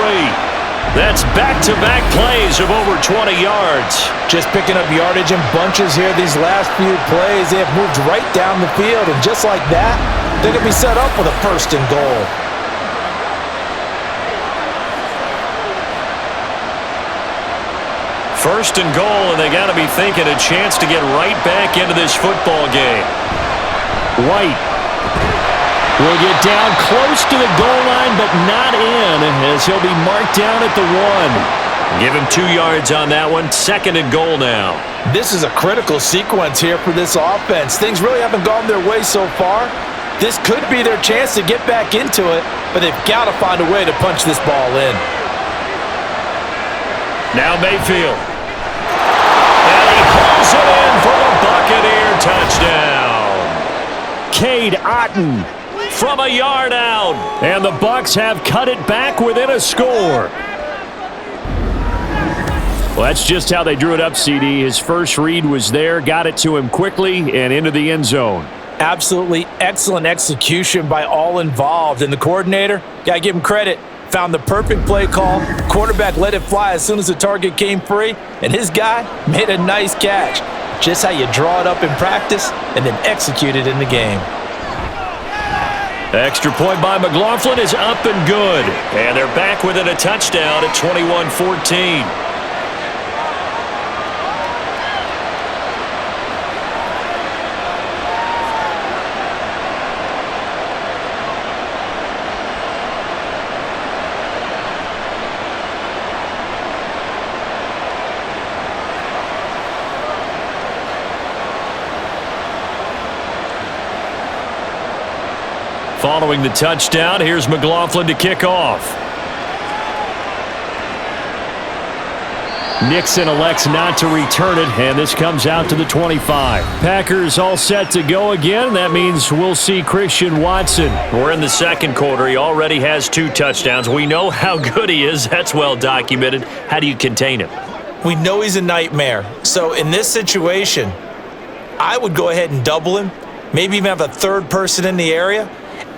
That's back-to-back plays of over 20 yards. Just picking up yardage in bunches here these last few plays. They have moved right down the field, and just like that, they're going to be set up with a 1st and goal. First and goal, and they got to be thinking a chance to get right back into this football game. White will get down close to the goal line, but not in, as he'll be marked down at the 1. Give him 2 yards on that one. 2nd and goal now. This is a critical sequence here for this offense. Things really haven't gone their way so far. This could be their chance to get back into it, but they've got to find a way to punch this ball in. Now Mayfield. And he pulls it in for the Buccaneer touchdown. Cade Otton from a yard out. And the Bucs have cut it back within a score. Well, that's just how they drew it up, CD. His first read was there, got it to him quickly, and into the end zone. Absolutely excellent execution by all involved. And the coordinator, got to give him credit, found the perfect play call. Quarterback let it fly as soon as the target came free, and his guy made a nice catch. Just how you draw it up in practice and then execute it in the game. Extra point by McLaughlin is up and good. And they're back within a touchdown at 21-14. Following the touchdown, here's McLaughlin to kick off. Nixon elects not to return it, and this comes out to the 25. Packers all set to go again. That means we'll see Christian Watson. We're in the second quarter. He already has 2 touchdowns. We know how good he is. That's well documented. How do you contain him? We know he's a nightmare. So in this situation, I would go ahead and double him, maybe even have a third person in the area,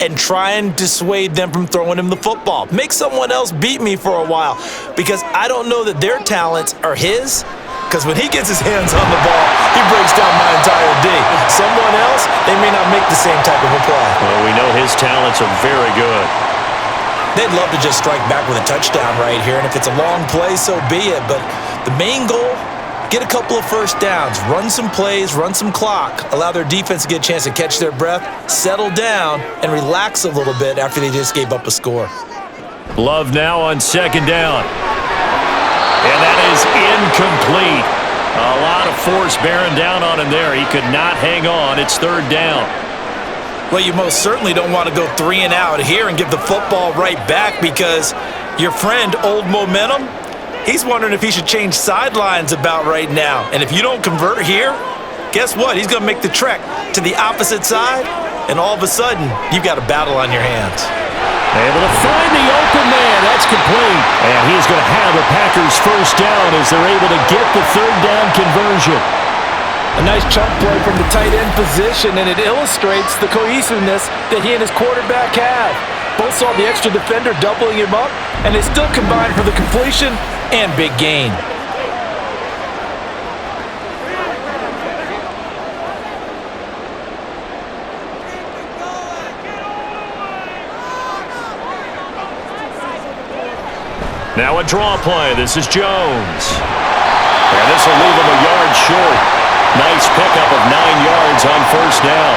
and try and dissuade them from throwing him the football. Make someone else beat me for a while, because I don't know that their talents are his, because when he gets his hands on the ball, he breaks down my entire D. Someone else, they may not make the same type of a play. Well, we know his talents are very good. They'd love to just strike back with a touchdown right here, and if it's a long play, so be it. But the main goal, get a couple of first downs, run some plays, run some clock, allow their defense to get a chance to catch their breath, settle down, and relax a little bit after they just gave up a score. Love now on second down. And that is incomplete. A lot of force bearing down on him there. He could not hang on. It's third down. Well, you most certainly don't want to go 3 and out here and give the football right back, because your friend, Old Momentum, he's wondering if he should change sidelines about right now. And if you don't convert here, guess what? He's going to make the trek to the opposite side, and all of a sudden, you've got a battle on your hands. Able to find the open man. That's complete. And he's going to have the Packers first down as they're able to get the third down conversion. A nice chunk play from the tight end position, and it illustrates the cohesiveness that he and his quarterback have. Both saw the extra defender doubling him up, and they still combined for the completion and big gain. Now a draw play. This is Jones. And this will leave him a yard short. Nice pickup of 9 yards on first down.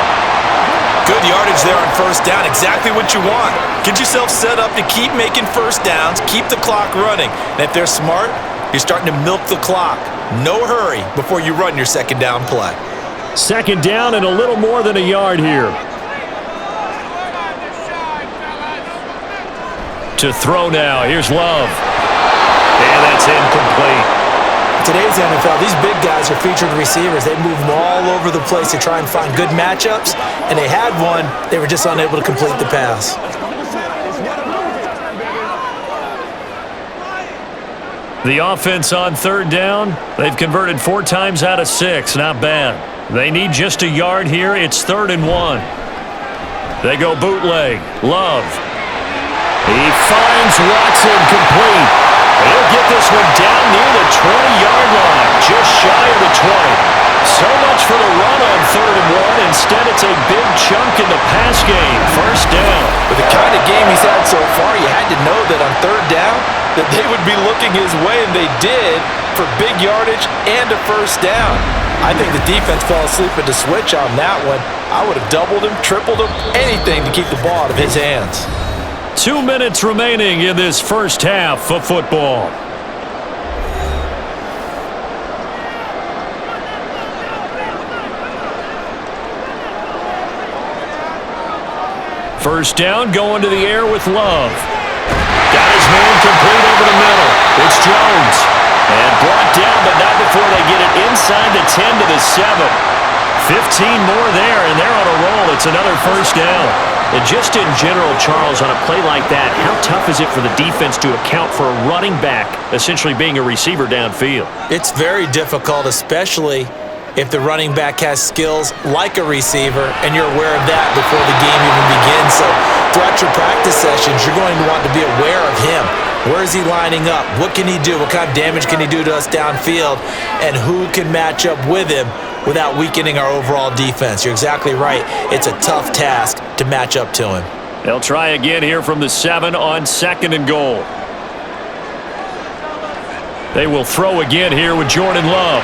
Good yardage there on first down. Exactly what you want. Get yourself set up to keep making first downs, keep the clock running. And if they're smart, you're starting to milk the clock. No hurry before you run your second down play. Second down and a little more than a yard here. To throw now. Here's Love. And that's incomplete. Today's NFL, these big guys are featured receivers. They move them all over the place to try and find good matchups, and they had one. They were just unable to complete the pass. The offense on third down, they've converted 4 times out of 6. Not bad. They need just a yard here. It's 3rd and 1. They go bootleg. Love. He finds Watson complete. He'll get this one down near the 20-yard line, just shy of the 20. So much for the run on 3rd and 1. Instead, it's a big chunk in the pass game. First down. With the kind of game he's had so far, you had to know that on 3rd down that they would be looking his way, and they did, for big yardage and a first down. I think the defense fell asleep at the switch on that one. I would have doubled him, tripled him, anything to keep the ball out of his hands. 2 minutes remaining in this first half of football. First down, going to the air with Love. Got his man complete over the middle. It's Jones. And brought down, but not before they get it inside the 10 to the 7. 15 more there, and they're on a roll. It's another first down. And just in general, Charles, on a play like that, how tough is it for the defense to account for a running back essentially being a receiver downfield? It's very difficult, especially if the running back has skills like a receiver and you're aware of that before the game even begins. So throughout your practice sessions, you're going to want to be aware of him. Where is he lining up? What can he do? What kind of damage can he do to us downfield? And who can match up with him without weakening our overall defense? You're exactly right. It's a tough task to match up to him. They'll try again here from the 7 on 2nd and goal. They will throw again here with Jordan Love.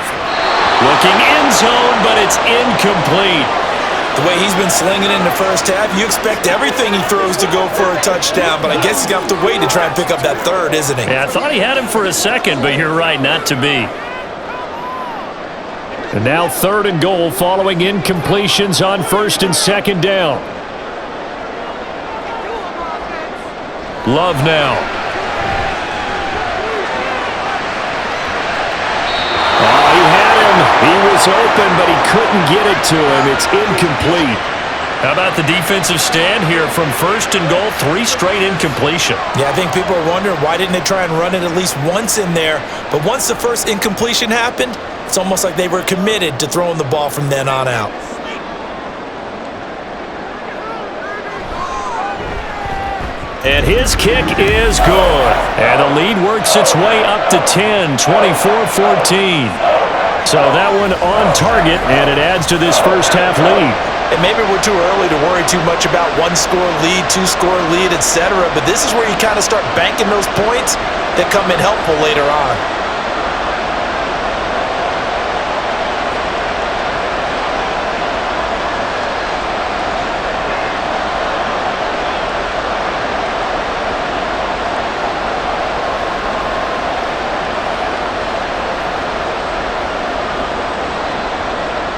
Looking end zone, but it's incomplete. The way he's been slinging in the first half, you expect everything he throws to go for a touchdown, but I guess he's going to have to wait to try and pick up that third, isn't he? Yeah, I thought he had him for a second, but you're right, not to be. And now 3rd and goal following incompletions on 1st and 2nd down. Love now. Oh, he had him. He was open, but he couldn't get it to him. It's incomplete. How about the defensive stand here from 1st and goal? 3 straight incompletion. Yeah, I think people are wondering why didn't they try and run it at least once in there. But once the first incompletion happened, it's almost like they were committed to throwing the ball from then on out. And his kick is good. And the lead works its way up to 10, 24-14. So that one on target, and it adds to this first half lead. And maybe we're too early to worry too much about 1-score lead, 2-score lead, etc. But this is where you kind of start banking those points that come in helpful later on.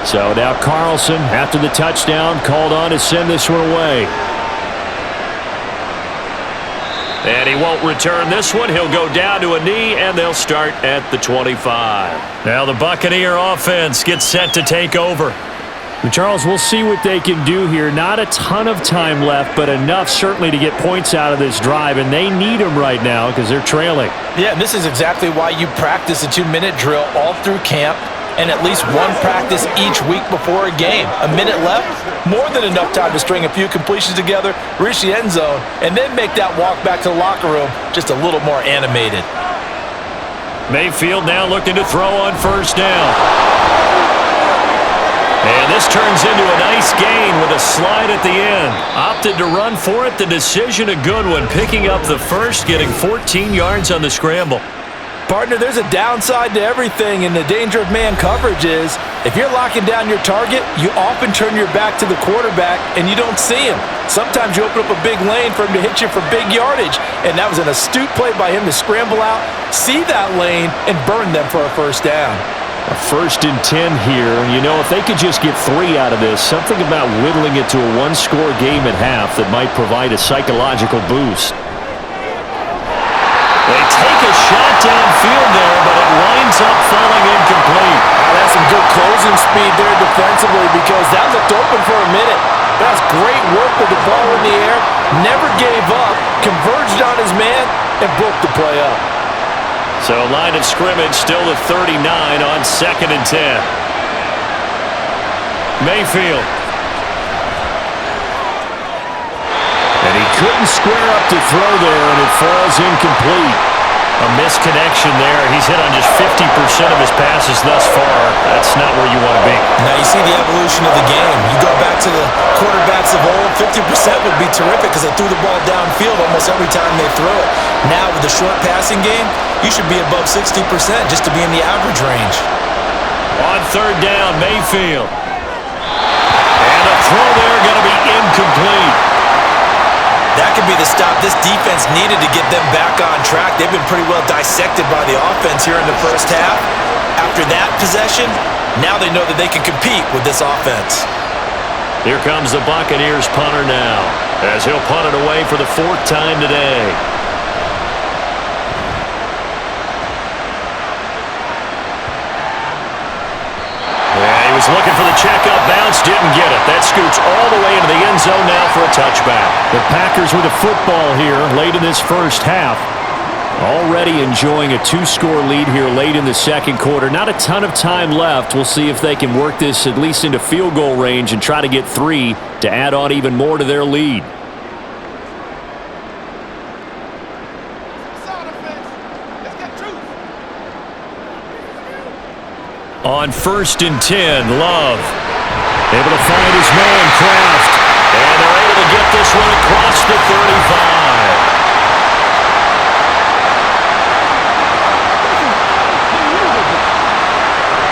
So now Carlson, after the touchdown, called on to send this one away. And he won't return this one. He'll go down to a knee, and they'll start at the 25. Now the Buccaneer offense gets set to take over. Charles, we'll see what they can do here. Not a ton of time left, but enough certainly to get points out of this drive, and they need them right now because they're trailing. Yeah, and this is exactly why you practice a 2-minute drill all through camp, and at least one practice each week before a game. A minute left, more than enough time to string a few completions together, reach the end zone, and then make that walk back to the locker room just a little more animated. Mayfield now looking to throw on 1st down. And this turns into a nice gain with a slide at the end. Opted to run for it. The decision a good one. Picking up the first, getting 14 yards on the scramble. Partner, there's a downside to everything, and the danger of man coverage is if you're locking down your target, you often turn your back to the quarterback and you don't see him. Sometimes you open up a big lane for him to hit you for big yardage, and that was an astute play by him to scramble out, see that lane, and burn them for a 1st down. A 1st and 10 here, and you know, if they could just get 3 out of this, something about whittling it to a 1-score game at half that might provide a psychological boost. They take a shot downfield there, but it winds up falling incomplete. That's some good closing speed there defensively because that looked open for a minute. That's great work with the ball in the air. Never gave up, converged on his man, and broke the play up. So line of scrimmage still the 39 on 2nd and 10. Mayfield. And he couldn't square up to throw there, and it falls incomplete. A misconnection there. He's hit on just 50% of his passes thus far. That's not where you want to be. Now you see the evolution of the game. You go back to the quarterbacks of old, 50% would be terrific because they threw the ball downfield almost every time they throw it. Now with the short passing game, you should be above 60% just to be in the average range. On 3rd down, Mayfield. And a throw there going to be incomplete. That could be the stop this defense needed to get them back on track. They've been pretty well dissected by the offense here in the first half. After that possession, now they know that they can compete with this offense. Here comes the Buccaneers punter now, as he'll punt it away for the 4th time today. Yeah, he was looking for the checkup bounce. chance, didn't get it. That scoots all the way into the end zone now for a touchback. The Packers with a football here late in this first half. Already enjoying a two-score lead here late in the second quarter. Not a ton of time left. We'll see if they can work this at least into field goal range and try to get 3 to add on even more to their lead. On 1st and 10, Love able to find his man, Kraft. And they're able to get this one across the 35.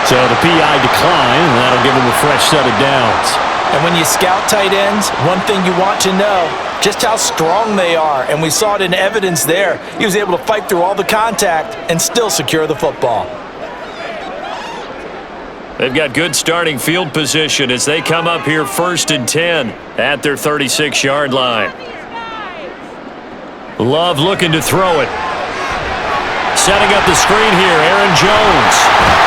So the PI decline, and that'll give him a fresh set of downs. And when you scout tight ends, one thing you want to know, just how strong they are. And we saw it in evidence there. He was able to fight through all the contact and still secure the football. They've got good starting field position as they come up here 1st and 10 at their 36-yard line. Love looking to throw it. Setting up the screen here, Aaron Jones.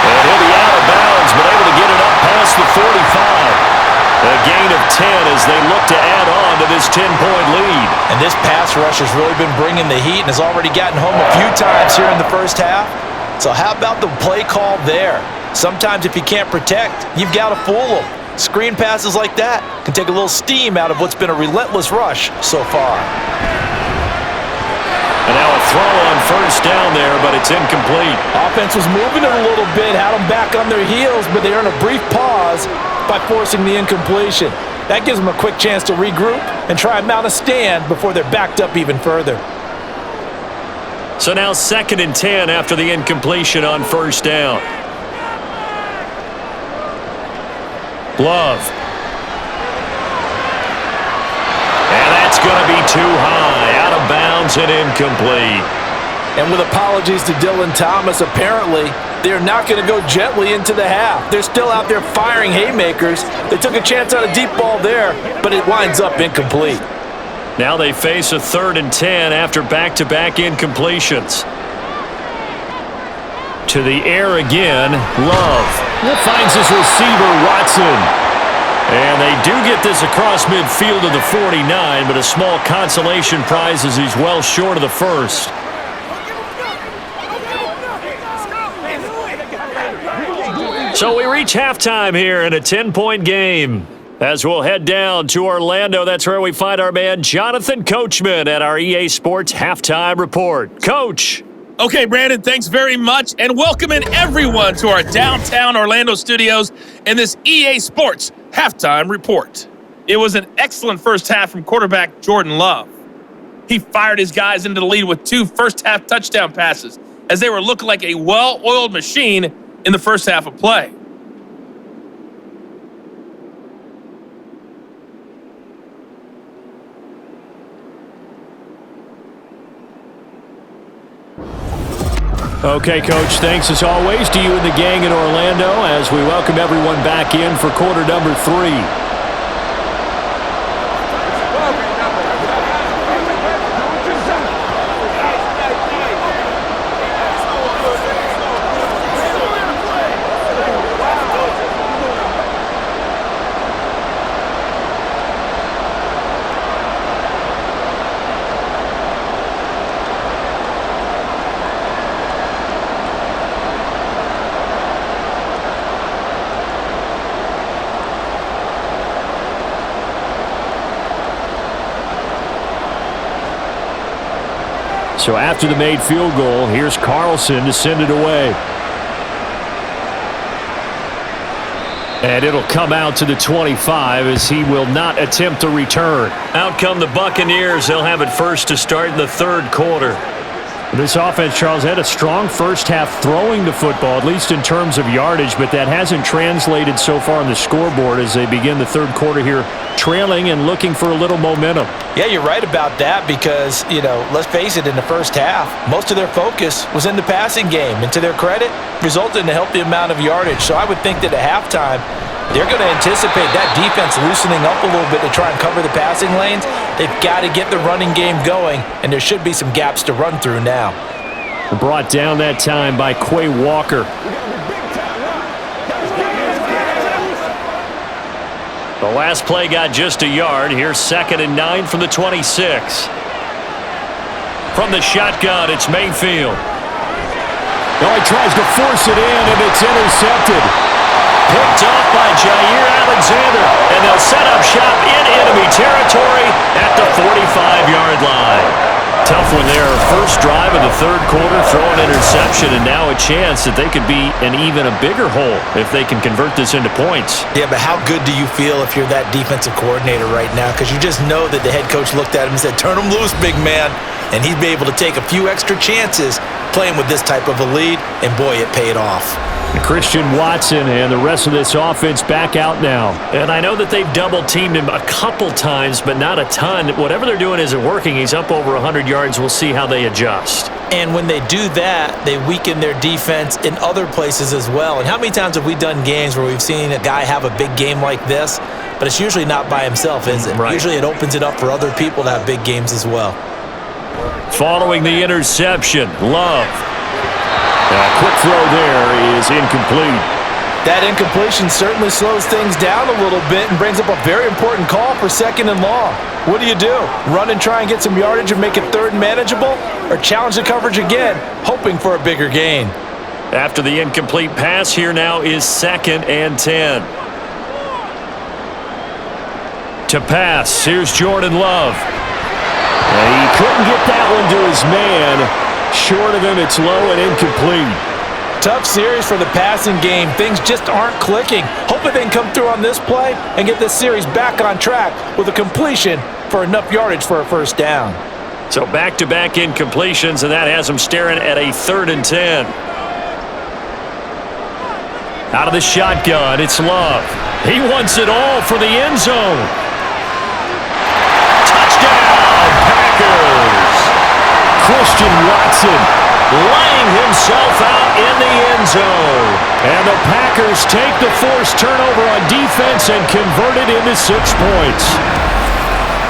And he'll be out of bounds, but able to get it up past the 45. A gain of 10 as they look to add on to this 10-point lead. And this pass rush has really been bringing the heat and has already gotten home a few times here in the first half. So how about the play call there? Sometimes if you can't protect, you've got to fool them. Screen passes like that can take a little steam out of what's been a relentless rush so far. And now a throw on 1st down there, but it's incomplete. Offense was moving it a little bit, had them back on their heels, but they earned a brief pause by forcing the incompletion. That gives them a quick chance to regroup and try and mount a stand before they're backed up even further. So now 2nd and 10 after the incompletion on 1st down. Love. And that's going to be too high. Out of bounds and incomplete. And with apologies to Dylan Thomas, apparently they're not going to go gently into the half. They're still out there firing haymakers. They took a chance on a deep ball there, but it winds up incomplete. Now they face a 3rd and 10 after back-to-back incompletions. To the air again, Love. Finds his receiver, Watson. And they do get this across midfield to the 49, but a small consolation prize as he's well short of the first. So we reach halftime here in a 10-point game. As we'll head down to Orlando, that's where we find our man Jonathan Coachman at our EA Sports Halftime Report. Coach. Okay, Brandon, thanks very much, and welcoming everyone to our downtown Orlando studios in this EA Sports Halftime Report. It was an excellent first half from quarterback Jordan Love. He fired his guys into the lead with 2 first-half touchdown passes as they were looking like a well-oiled machine in the first half of play. Okay, Coach, thanks as always to you and the gang in Orlando as we welcome everyone back in for quarter number 3. So after the made field goal, here's Carlson to send it away. And it'll come out to the 25 as he will not attempt to return. Out come the Buccaneers. They'll have it first to start in the 3rd quarter. This offense, Charles, had a strong first half throwing the football, at least in terms of yardage, but that hasn't translated so far on the scoreboard as they begin the 3rd quarter here, trailing and looking for a little momentum. Yeah, you're right about that because, let's face it, in the first half, most of their focus was in the passing game. And to their credit, resulted in a healthy amount of yardage. So I would think that at halftime, they're going to anticipate that defense loosening up a little bit to try and cover the passing lanes. They've got to get the running game going, and there should be some gaps to run through now. Brought down that time by Quay Walker. The last play got just a yard. Here's 2nd and 9 from the 26. From the shotgun, it's Mayfield. Oh, he tries to force it in, and it's intercepted. Picked off by Jair Alexander, and they'll set up shop in enemy territory at the 45-yard line. Tough one there. First drive of the third quarter, throw an interception, and now a chance that they could be in even a bigger hole if they can convert this into points. Yeah, but how good do you feel if you're that defensive coordinator right now? Because you just know that the head coach looked at him and said, turn him loose, big man. And he'd be able to take a few extra chances playing with this type of a lead, and boy, it paid off. Christian Watson and the rest of this offense back out now. And I know that they've double-teamed him a couple times, but not a ton. Whatever they're doing isn't working. He's up over 100 yards. We'll see how they adjust. And when they do that, they weaken their defense in other places as well. And how many times have we done games where we've seen a guy have a big game like this, but it's usually not by himself, is it? Right. Usually it opens it up for other people to have big games as well. Following the interception, Love. A quick throw there is incomplete. That incompletion certainly slows things down a little bit and brings up a very important call for 2nd and long. What do? Run and try and get some yardage and make it 3rd and manageable? Or challenge the coverage again, hoping for a bigger gain? After the incomplete pass, here now is 2nd and 10. To pass, here's Jordan Love. And he couldn't get that one to his man. Short of him, it's low and incomplete. Tough series for the passing game. Things just aren't clicking. Hoping they can come through on this play and get this series back on track with a completion for enough yardage for a first down. So back-to-back incompletions, and that has them staring at a 3rd and 10. Out of the shotgun, it's Love. He wants it all for the end zone. Touchdown, Packers! Christian Watson laying himself out in the end zone. And the Packers take the forced turnover on defense and convert it into 6 points.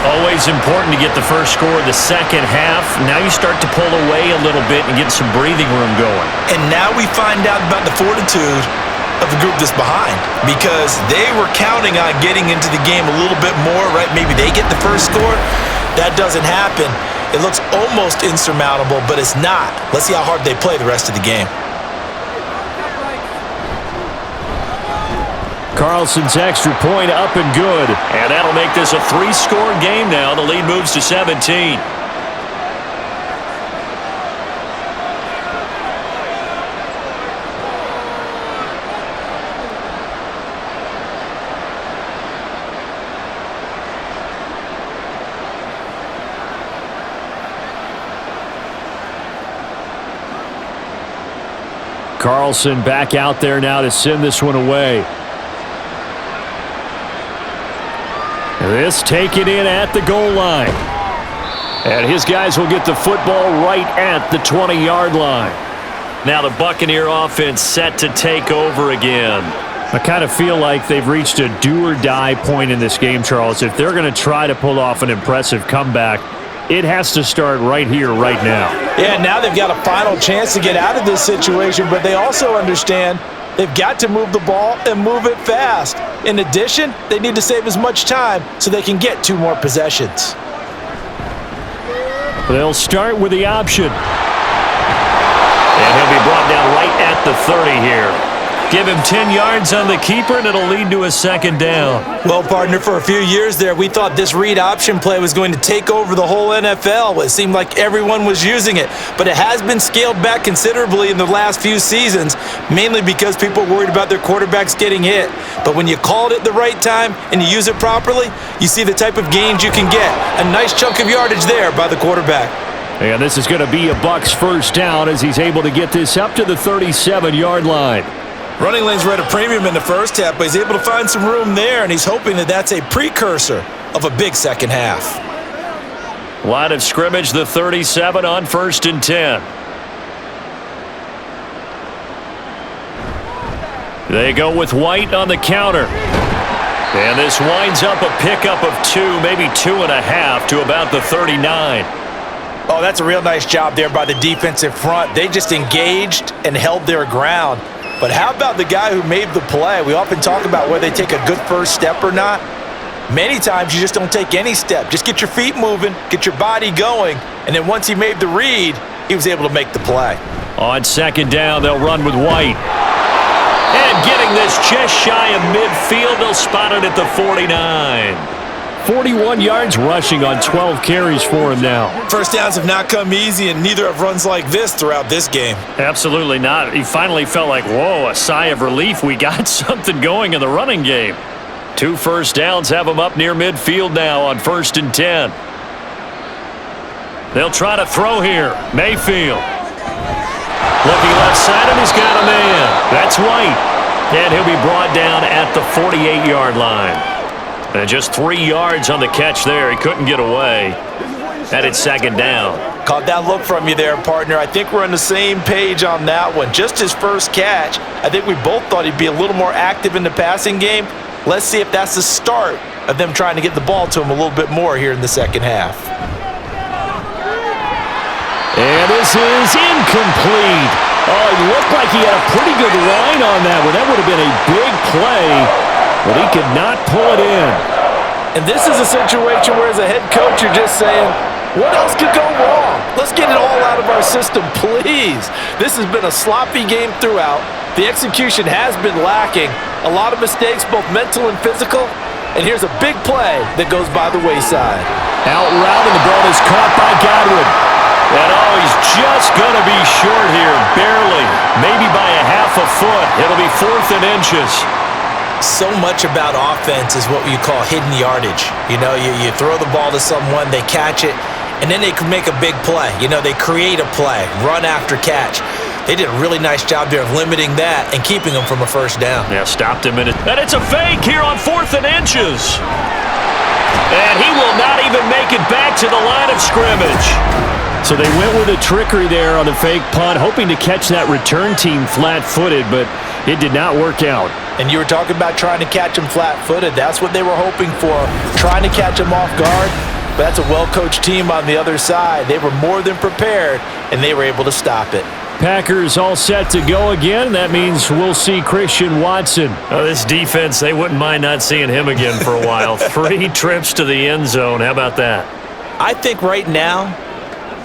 Always important to get the first score of the second half. Now you start to pull away a little bit and get some breathing room going. And now we find out about the fortitude of the group that's behind, because they were counting on getting into the game a little bit more, right? Maybe they get the first score. That doesn't happen. It looks almost insurmountable, but it's not. Let's see how hard they play the rest of the game. Carlson's extra point up and good. And that'll make this a 3-score game now. The lead moves to 17. Carlson back out there now to send this one away. This taken in at the goal line. And his guys will get the football right at the 20-yard line. Now the Buccaneer offense set to take over again. I kind of feel like they've reached a do-or-die point in this game, Charles. If they're going to try to pull off an impressive comeback, it has to start right here, right now. Yeah, now they've got a final chance to get out of this situation, but they also understand they've got to move the ball and move it fast. In addition, they need to save as much time so they can get 2 more possessions. They'll start with the option. And he'll be brought down right at the 30 here. Give him 10 yards on the keeper, and it'll lead to a 2nd down. Well, partner, for a few years there, we thought this read option play was going to take over the whole NFL. It seemed like everyone was using it, but it has been scaled back considerably in the last few seasons, mainly because people are worried about their quarterbacks getting hit. But when you call it at the right time and you use it properly, you see the type of gains you can get. A nice chunk of yardage there by the quarterback. And this is going to be a Bucs first down as he's able to get this up to the 37-yard line. Running lanes were at a premium in the first half, but he's able to find some room there, and he's hoping that that's a precursor of a big second half. Line of scrimmage, the 37 on 1st and 10. They go with White on the counter. And this winds up a pickup of 2, maybe 2.5 to about the 39. Oh, that's a real nice job there by the defensive front. They just engaged and held their ground. But how about the guy who made the play? We often talk about whether they take a good first step or not. Many times you just don't take any step. Just get your feet moving, get your body going, and then once he made the read, he was able to make the play. On second down, they'll run with White. And getting this just shy of midfield, they'll spot it at the 49. 41 yards rushing on 12 carries for him now. First downs have not come easy, and neither have runs like this throughout this game. Absolutely not. He finally felt like, whoa, a sigh of relief. We got something going in the running game. 2 first downs have him up near midfield now on 1st and 10. They'll try to throw here. Mayfield. Looking left side, and he's got a man. That's White. And he'll be brought down at the 48-yard line. And just 3 yards on the catch there. He couldn't get away. And it's second down. Caught that look from you there, partner. I think we're on the same page on that one. Just his first catch, I think we both thought he'd be a little more active in the passing game. Let's see if that's the start of them trying to get the ball to him a little bit more here in the second half. And this is incomplete. Oh, it looked like he had a pretty good line on that one. That would have been a big play, but he could not pull it in. And this is a situation where as a head coach, you're just saying, what else could go wrong? Let's get it all out of our system, please. This has been a sloppy game throughout. The execution has been lacking. A lot of mistakes, both mental and physical. And here's a big play that goes by the wayside. Out route, and the ball is caught by Godwin. And oh, he's just going to be short here, barely. Maybe by a half a foot. It'll be 4th and inches. So much about offense is what you call hidden yardage. You know, you throw the ball to someone, they catch it, and then they can make a big play. You know, they create a play, run after catch. They did a really nice job there of limiting that and keeping them from a first down. Yeah, stopped him in it. And it's a fake here on 4th and inches. And he will not even make it back to the line of scrimmage. So they went with a trickery there on the fake punt, hoping to catch that return team flat-footed, but it did not work out. And you were talking about trying to catch him flat-footed. That's what they were hoping for, trying to catch him off guard. But that's a well-coached team on the other side. They were more than prepared, and they were able to stop it. Packers all set to go again. That means we'll see Christian Watson. Oh, this defense, they wouldn't mind not seeing him again for a while. 3 trips to the end zone. How about that? I think right now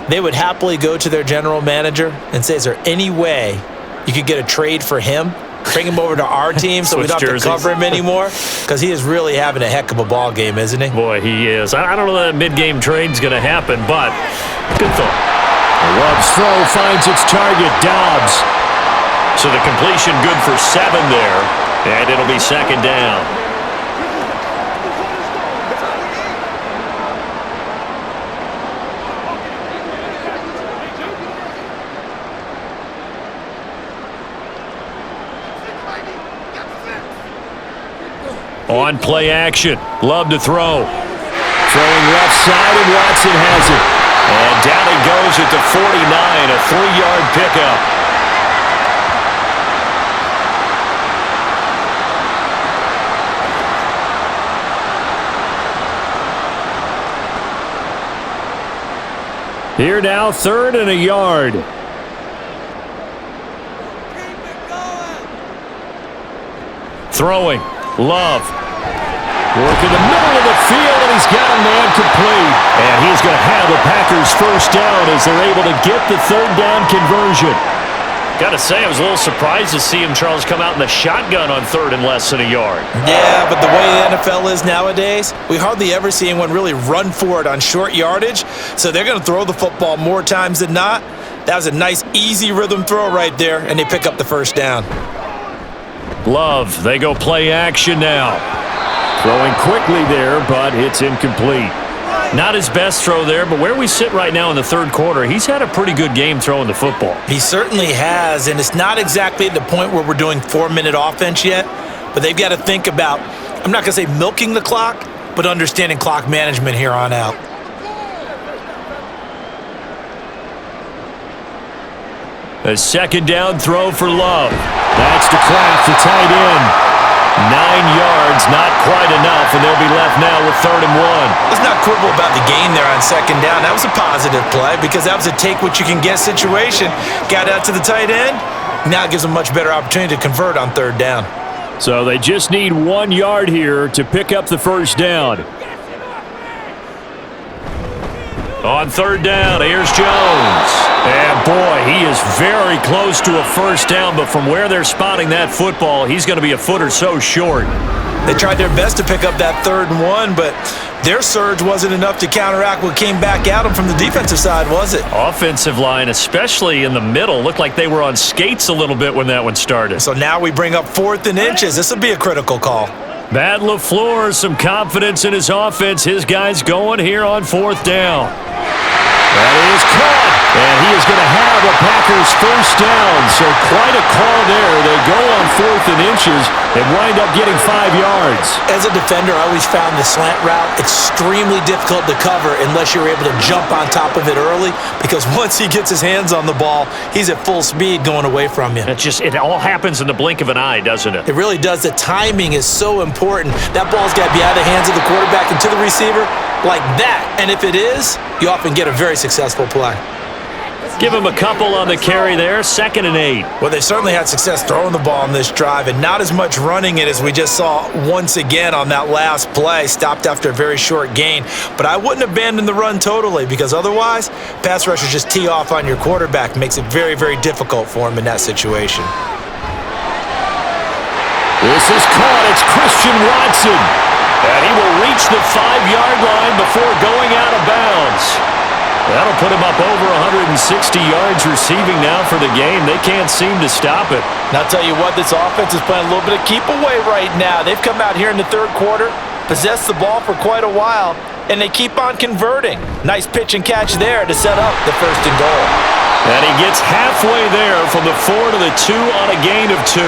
they would happily go to their general manager and say, is there any way you could get a trade for him? Bring him over to our team so we don't have to cover him anymore? Because he is really having a heck of a ball game, isn't he? Boy, he is. I don't know that mid-game trade's going to happen, but good thought. Love's throw finds its target, Dobbs. So the completion good for 7 there, and it'll be second down. On play action, Love to throw. Throwing left side, and Watson has it. And down he goes at the 49, a 3-yard pickup. Here now, 3rd and a yard. Throwing, Love. Work in the middle of the field, and he's got a man complete. And he's going to have the Packers first down as they're able to get the 3rd down conversion. Got to say, I was a little surprised to see him, Charles, come out in the shotgun on 3rd and less than a yard. Yeah, but the way the NFL is nowadays, we hardly ever see anyone really run for it on short yardage. So they're going to throw the football more times than not. That was a nice, easy rhythm throw right there, and they pick up the first down. Love, they go play action now. Throwing quickly there, but it's incomplete. Not his best throw there, but where we sit right now in the 3rd quarter, he's had a pretty good game throwing the football. He certainly has, and it's not exactly at the point where we're doing 4-minute offense yet, but they've got to think about, I'm not going to say milking the clock, but understanding clock management here on out. A second down throw for Love. That's to Kraft, the tight end. 9 yards, not quite enough, and they'll be left now with 3rd and 1. Let's not quibble about the gain there on second down. That was a positive play because that was a take-what-you-can-get situation. Got out to the tight end. Now it gives them a much better opportunity to convert on 3rd down. So they just need 1 yard here to pick up the first down. On third down, here's Jones. And boy, he is very close to a first down, but from where they're spotting that football, he's going to be a foot or so short. They tried their best to pick up that 3rd and 1, but their surge wasn't enough to counteract what came back at them from the defensive side, was it? Offensive line, especially in the middle, looked like they were on skates a little bit when that one started. So now we bring up 4th and inches. This will be a critical call. Matt LaFleur, some confidence in his offense. His guys going here on 4th down. That is caught, and he is going to have a Packers first down. So quite a call there. They go on 4th and inches and wind up getting 5 yards. As a defender, I always found the slant route extremely difficult to cover unless you're able to jump on top of it early, because once he gets his hands on the ball, he's at full speed going away from you. It all happens in the blink of an eye, doesn't it? It really does. The timing is so important. That ball's got to be out of the hands of the quarterback and to the receiver like that. And if it is, you often get a very successful play. Give him a couple on the carry there, 2nd and 8. Well, they certainly had success throwing the ball on this drive and not as much running it as we just saw once again on that last play. Stopped after a very short gain. But I wouldn't abandon the run totally, because otherwise, pass rushers just tee off on your quarterback. Makes it very, very difficult for him in that situation. This is caught. It's Christian Watson. And he will reach the 5-yard line before going out of bounds. That'll put him up over 160 yards receiving now for the game. They can't seem to stop it. And I'll tell you what, this offense is playing a little bit of keep away right now. They've come out here in the 3rd quarter, possessed the ball for quite a while, and they keep on converting. Nice pitch and catch there to set up the 1st and goal. And he gets halfway there from the 4 to the 2 on a gain of 2.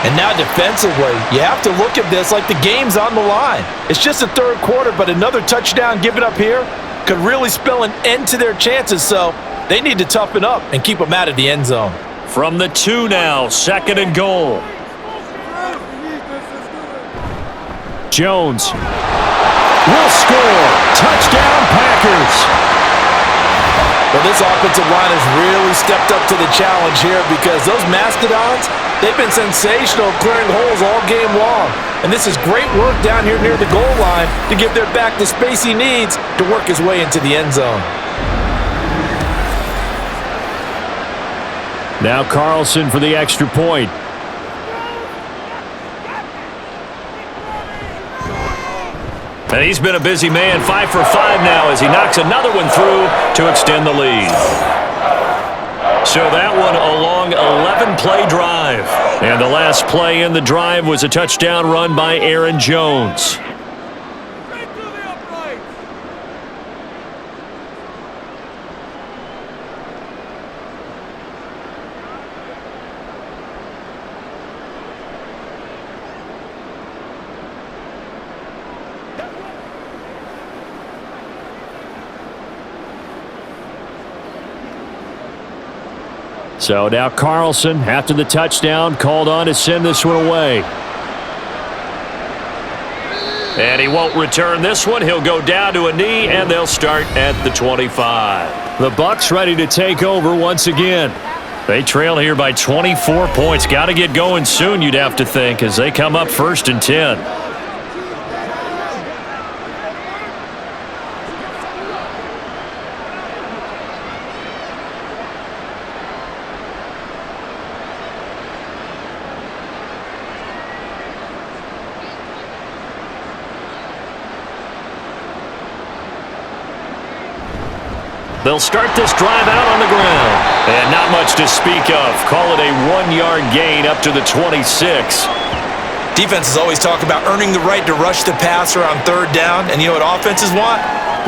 And now defensively, you have to look at this like the game's on the line. It's just the 3rd quarter, but another touchdown given up here could really spell an end to their chances, so they need to toughen up and keep them out of the end zone. From the 2 now, 2nd and goal. Jones will score. Touchdown, Packers. Well, this offensive line has really stepped up to the challenge here, because those Mastodons, they've been sensational clearing holes all game long. And this is great work down here near the goal line to give their back the space he needs to work his way into the end zone. Now Carlson for the extra point. And he's been a busy man, 5 for 5 now as he knocks another one through to extend the lead. So that one a long 11-play drive. And the last play in the drive was a touchdown run by Aaron Jones. So now Carlson, after the touchdown, called on to send this one away. And he won't return this one. He'll go down to a knee, and they'll start at the 25. The Bucs ready to take over once again. They trail here by 24 points. Got to get going soon, you'd have to think, as they come up 1st and 10. They'll start this drive out on the ground. And not much to speak of. Call it a 1-yard gain up to the 26. Defenses always talk about earning the right to rush the passer on 3rd down. And you know what offenses want?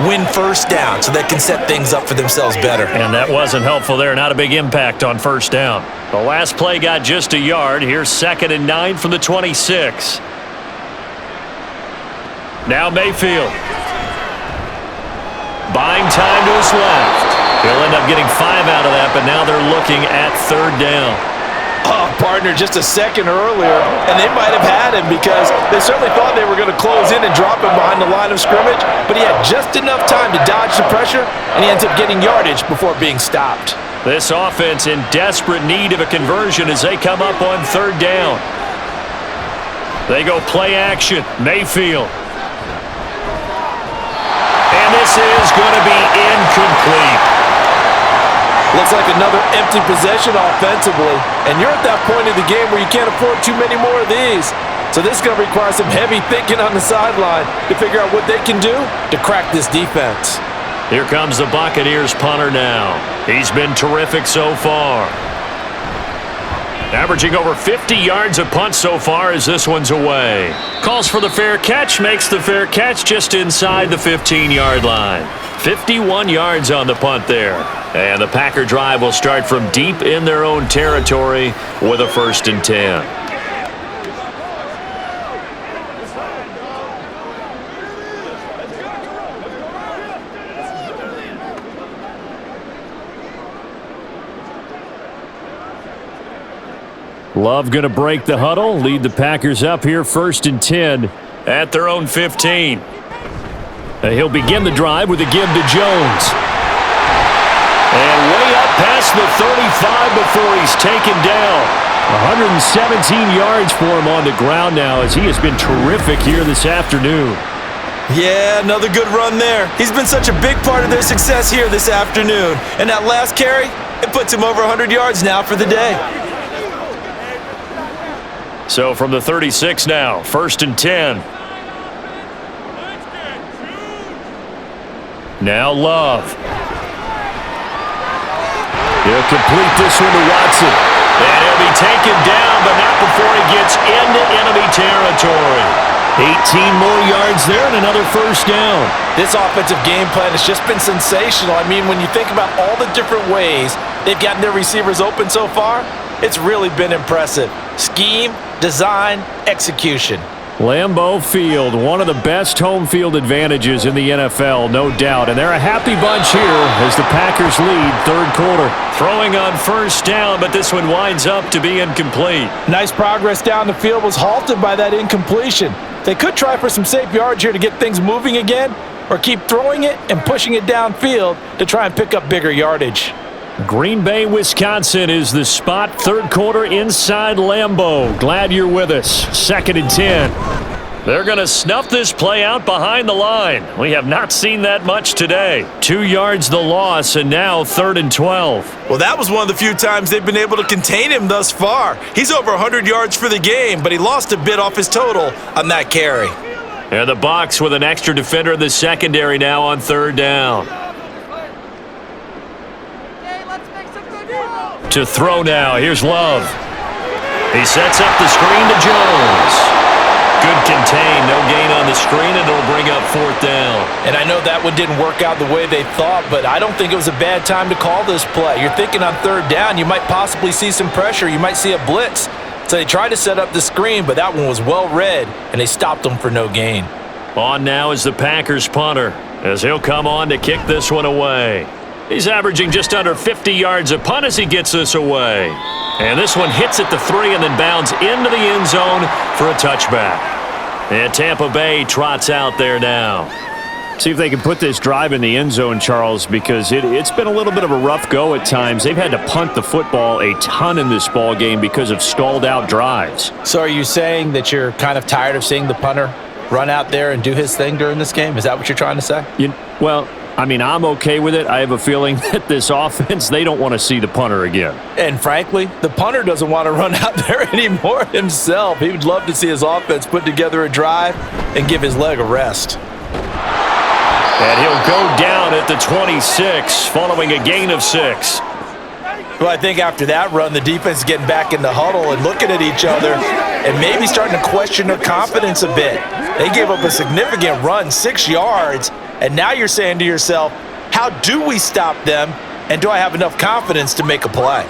Win 1st down so they can set things up for themselves better. And that wasn't helpful there. Not a big impact on 1st down. The last play got just a yard. Here's 2nd and 9 from the 26. Now Mayfield. Buying time to his left. He'll end up getting 5 out of that, but now they're looking at 3rd down. Oh, partner, just a second earlier, and they might have had him because they certainly thought they were going to close in and drop him behind the line of scrimmage, but he had just enough time to dodge the pressure, and he ends up getting yardage before being stopped. This offense in desperate need of a conversion as they come up on 3rd down. They go play action. Mayfield. And this is going to be incomplete. Looks like another empty possession offensively. And you're at that point in the game where you can't afford too many more of these. So this is going to require some heavy thinking on the sideline to figure out what they can do to crack this defense. Here comes the Buccaneers punter now. He's been terrific so far. Averaging over 50 yards a punt so far as this one's away. Calls for the fair catch, makes the fair catch just inside the 15-yard line. 51 yards on the punt there. And the Packer drive will start from deep in their own territory with a 1st and 10. Love going to break the huddle, lead the Packers up here 1st and 10 at their own 15. He'll begin the drive with a give to Jones. And way up past the 35 before he's taken down. 117 yards for him on the ground now as he has been terrific here this afternoon. Yeah, another good run there. He's been such a big part of their success here this afternoon. And that last carry, it puts him over 100 yards now for the day. So from the 36 now, 1st and 10. Now Love. He'll complete this one to Watson. And he'll be taken down, but not before he gets into enemy territory. 18 more yards there and another 1st down. This offensive game plan has just been sensational. I mean, when you think about all the different ways they've gotten their receivers open so far, it's really been impressive. Scheme, design, execution. Lambeau Field, one of the best home field advantages in the NFL, no doubt. And they're a happy bunch here as the Packers lead 3rd quarter. Throwing on 1st down, but this one winds up to be incomplete. Nice progress down the field was halted by that incompletion. They could try for some safe yards here to get things moving again, or keep throwing it and pushing it downfield to try and pick up bigger yardage. Green Bay, Wisconsin is the spot. 3rd quarter inside Lambeau. Glad you're with us. 2nd and 10. They're going to snuff this play out behind the line. We have not seen that much today. 2 yards the loss, and now 3rd and 12. Well, that was one of the few times they've been able to contain him thus far. He's over 100 yards for the game, but he lost a bit off his total on that carry. And the Bucs with an extra defender in the secondary now on 3rd down. To throw now. Here's Love. He sets up the screen to Jones. Good contain. No gain on the screen, and it'll bring up 4th down. And I know that one didn't work out the way they thought, but I don't think it was a bad time to call this play. You're thinking on 3rd down, you might possibly see some pressure. You might see a blitz. So they tried to set up the screen, but that one was well read, and they stopped them for no gain. On now is the Packers punter as he'll come on to kick this one away. He's averaging just under 50 yards a punt as he gets this away. And this one hits at the 3 and then bounds into the end zone for a touchback. And Tampa Bay trots out there now. See if they can put this drive in the end zone, Charles, because it's been a little bit of a rough go at times. They've had to punt the football a ton in this ball game because of stalled out drives. So are you saying that you're kind of tired of seeing the punter run out there and do his thing during this game? Is that what you're trying to say? Well, I mean, I'm okay with it. I have a feeling that this offense, they don't want to see the punter again. And frankly, the punter doesn't want to run out there anymore himself. He would love to see his offense put together a drive and give his leg a rest. And he'll go down at the 26 following a gain of 6. Well, I think after that run, the defense is getting back in the huddle and looking at each other and maybe starting to question their confidence a bit. They gave up a significant run, 6 yards, and now you're saying to yourself, how do we stop them, and do I have enough confidence to make a play?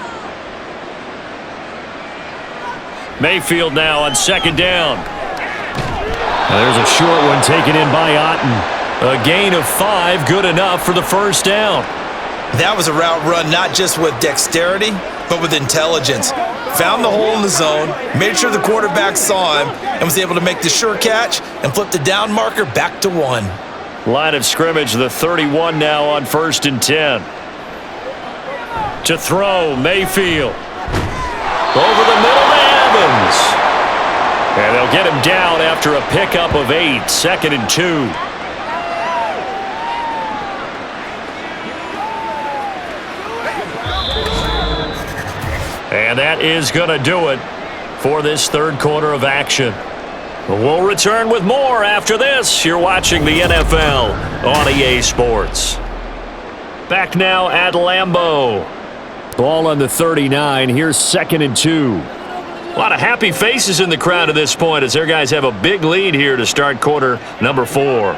Mayfield now on 2nd down. There's a short one taken in by Otten. A gain of 5, good enough for the 1st down. That was a route run not just with dexterity, but with intelligence. Found the hole in the zone, made sure the quarterback saw him, and was able to make the sure catch and flip the down marker back to 1. Line of scrimmage, the 31 now on 1st and 10. To throw, Mayfield. Over the middle to Evans. And they'll get him down after a pickup of 8, 2nd and 2. And that is going to do it for this third quarter of action. We'll return with more after this. You're watching the NFL on EA Sports. Back now at Lambeau. Ball on the 39. Here's 2nd and 2. A lot of happy faces in the crowd at this point as their guys have a big lead here to start quarter number 4.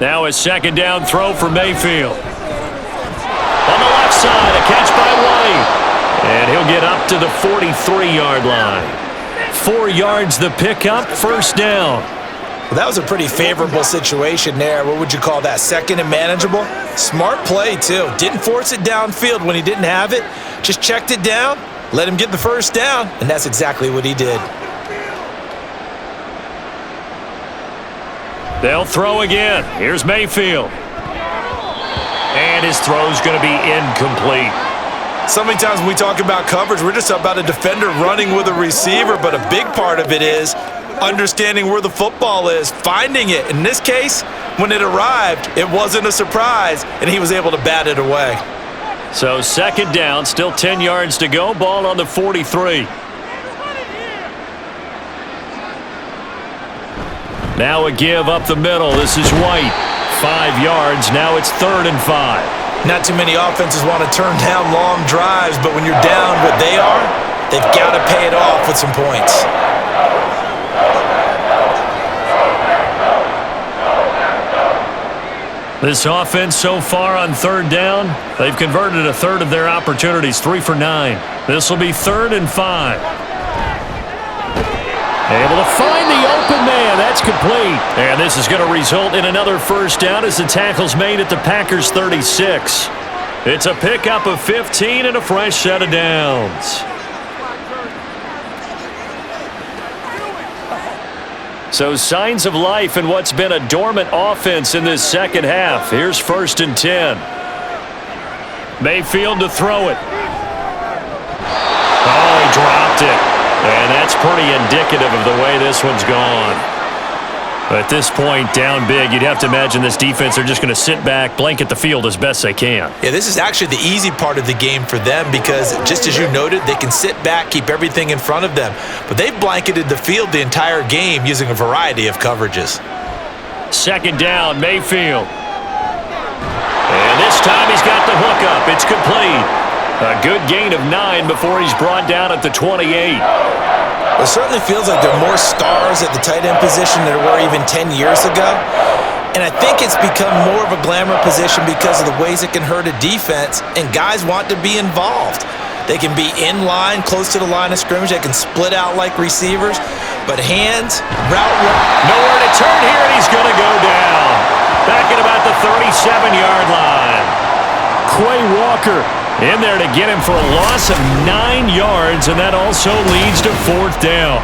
Now a 2nd down throw for Mayfield. On the left side, a catch by White. And he'll get up to the 43-yard line. 4 yards the pickup, 1st down. Well, that was a pretty favorable situation there. What would you call that? 2nd and manageable? Smart play, too. Didn't force it downfield when he didn't have it. Just checked it down, let him get the 1st down, and that's exactly what he did. They'll throw again. Here's Mayfield. And his throw's going to be incomplete. So many times when we talk about coverage, we're just about a defender running with a receiver, but a big part of it is understanding where the football is, finding it. In this case, when it arrived, it wasn't a surprise, and he was able to bat it away. So 2nd down, still 10 yards to go, ball on the 43. Now a give up the middle. This is White. 5 yards, now it's 3rd and 5. Not too many offenses want to turn down long drives, but when you're down what they are, they've got to pay it off with some points. This offense so far on 3rd down, they've converted a third of their opportunities, 3 for 9. This will be 3rd and 5. Able to find the open man. That's complete. And this is going to result in another 1st down as the tackle's made at the Packers' 36. It's a pickup of 15 and a fresh set of downs. So signs of life in what's been a dormant offense in this 2nd half. Here's 1st and 10. Mayfield to throw it. Oh, he dropped it. And that's pretty indicative of the way this one's gone. At this point, down big, you'd have to imagine this defense, they're just going to sit back, blanket the field as best they can. Yeah, this is actually the easy part of the game for them because, just as you noted, they can sit back, keep everything in front of them. But they've blanketed the field the entire game using a variety of coverages. 2nd down, Mayfield. And this time he's got the hookup. It's complete. A good gain of 9 before he's brought down at the 28. It certainly feels like there are more stars at the tight end position than there were even 10 years ago. And I think it's become more of a glamour position because of the ways it can hurt a defense, and guys want to be involved. They can be in line, close to the line of scrimmage. They can split out like receivers. But hands, route run. Nowhere to turn here, and he's going to go down. Back at about the 37-yard line. Quay Walker in there to get him for a loss of 9 yards, and that also leads to 4th down.